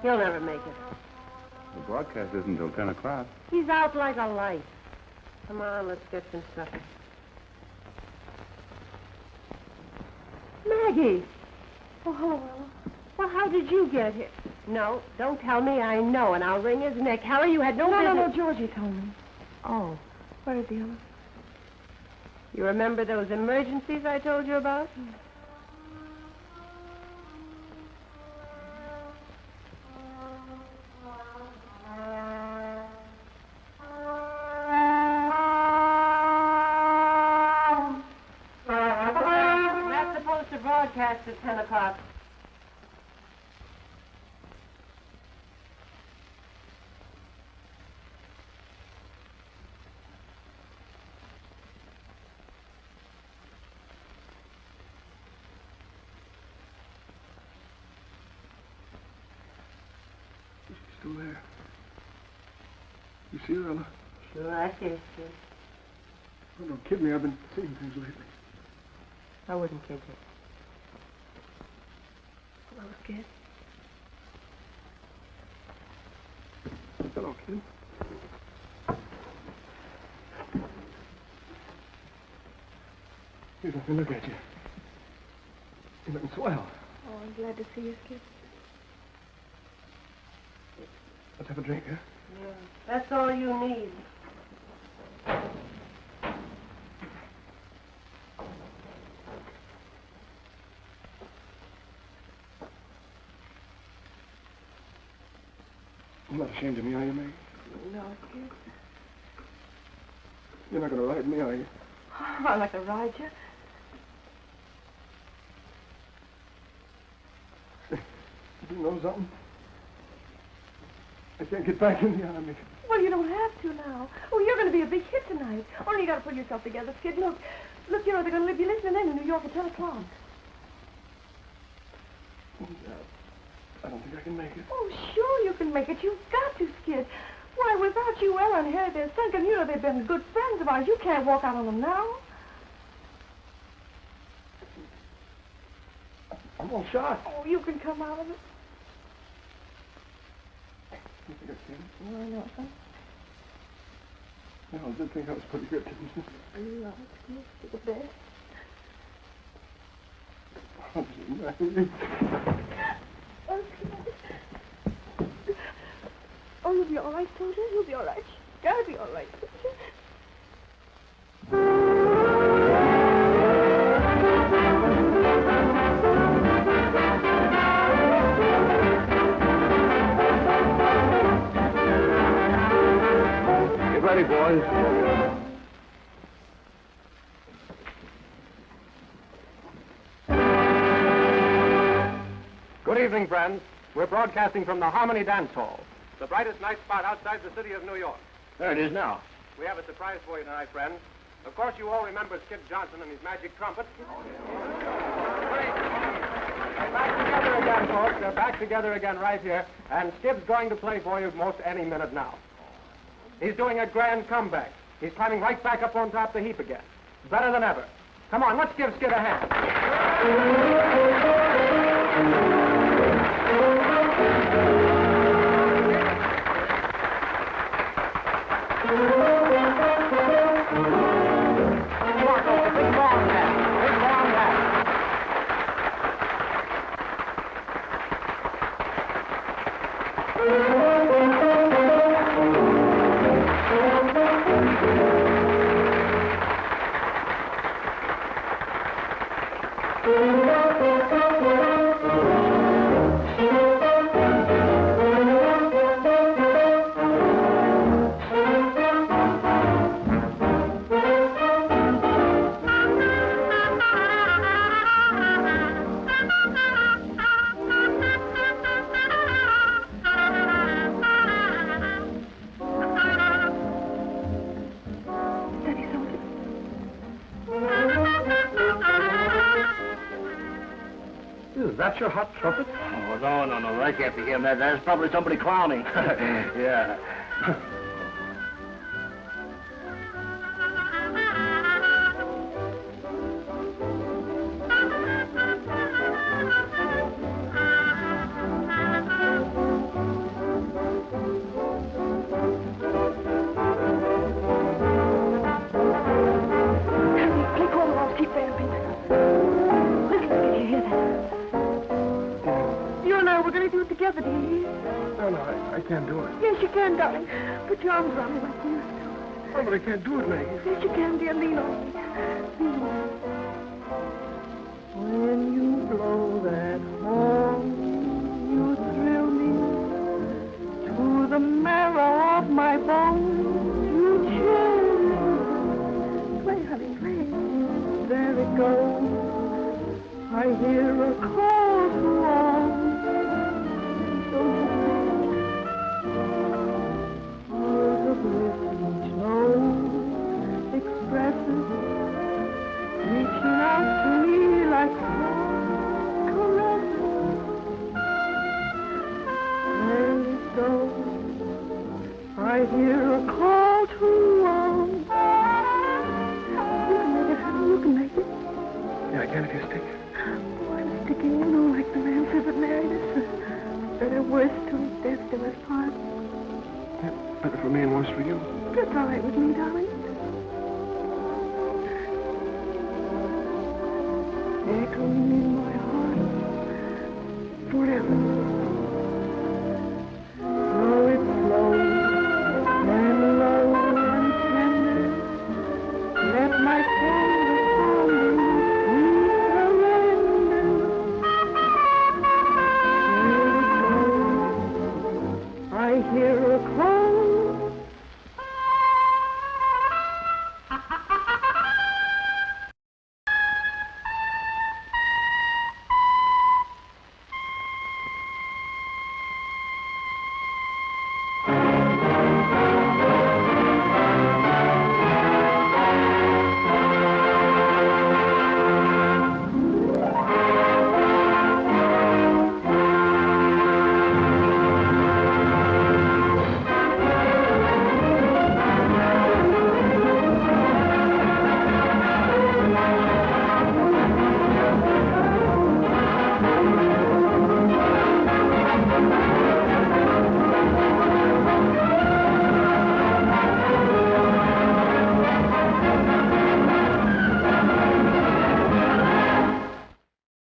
S2: He'll never make it.
S5: The broadcast isn't until 10 o'clock.
S2: He's out like a light. Come on, let's get some supper. Maggie!
S1: Oh, hello, Ella.
S2: Well, how did you get here? No, don't tell me. I know, and I'll wring his neck. Harry, you had no business...
S1: No, Georgie told me.
S2: Oh.
S1: Where is he, Ella?
S2: You remember those emergencies I told you about? That's supposed to broadcast at 10 o'clock.
S3: Still there. You see her, Ella?
S2: Sure, I see it, Skid.
S3: Oh, don't kid me. I've been seeing things lately.
S2: I wouldn't kid you.
S1: Hello, Skid.
S3: Hello, kid. Here, let me look at you. You're looking swell.
S1: Oh, I'm glad to see you, Skid.
S3: Let's have a drink, huh?
S2: Yeah, that's all you need.
S3: You're not ashamed of me, are you, Meg?
S1: No, Skid.
S3: You're not going to ride me, are you?
S1: Oh, I'd like to ride you.
S3: You know something? I can't get back in the army.
S1: Well, you don't have to now. Oh, you're going to be a big hit tonight. Only you got to pull yourself together, Skid. Look, you know, they're going to be listening in New York at 10 o'clock.
S3: I don't think I can make it.
S1: Oh, sure you can make it. You've got to, Skid. Why, without you, Ella and Harry, they're sunken. You know they've been good friends of ours. You can't walk out on them now.
S3: I'm all shot.
S1: Oh, you can come out of it.
S3: You think I can?
S1: No, no, son.
S3: No, I did think I was pretty good, didn't you?
S1: No, Skid, you're the best. Oh, Skid. Oh, you'll be all right, soldier. You'll be all right. You gotta be all right.
S3: Get ready, boys. Good evening, friends. We're broadcasting from the Harmony Dance Hall, the brightest night spot outside the city of New York.
S7: There it is now.
S3: We have a surprise for you tonight, friends. Of course, you all remember Skid Johnson and his magic trumpet. They're back together again, folks. They're back together again right here. And Skid's going to play for you most any minute now. He's doing a grand comeback. He's climbing right back up on top of the heap again. Better than ever. Come on, let's give Skid a hand.
S10: Is that your hot trumpet?
S7: Oh, no. That can't be him. That's probably somebody clowning. Yeah.
S1: keep vamping. Listen, did you hear that? You and I, we're going to do it together, do you hear?
S3: No, I can't do it.
S1: Yes, you can, darling. Put your arms around me like you used to.
S3: Oh, but I can't do it, Maggie.
S1: Yes, you can, dear. Lean on me. Lean on me. When you blow that horn, you thrill me to the marrow of my bones. You chill me. Play, honey, play. There it goes. I hear a call to arms. Don't you think? Words of bliss each note expresses, reaching out to me like soft caresses. There it goes. I hear a call to arms. You can make it, honey. You can make it.
S3: Yeah, I can if you stick.
S1: Oh, I'm sticking, you know, like the man said that married us. Better worse till death do us part.
S3: Yeah, better for me and worse for you.
S1: That's all right with me, darling. Echoing in my heart forever.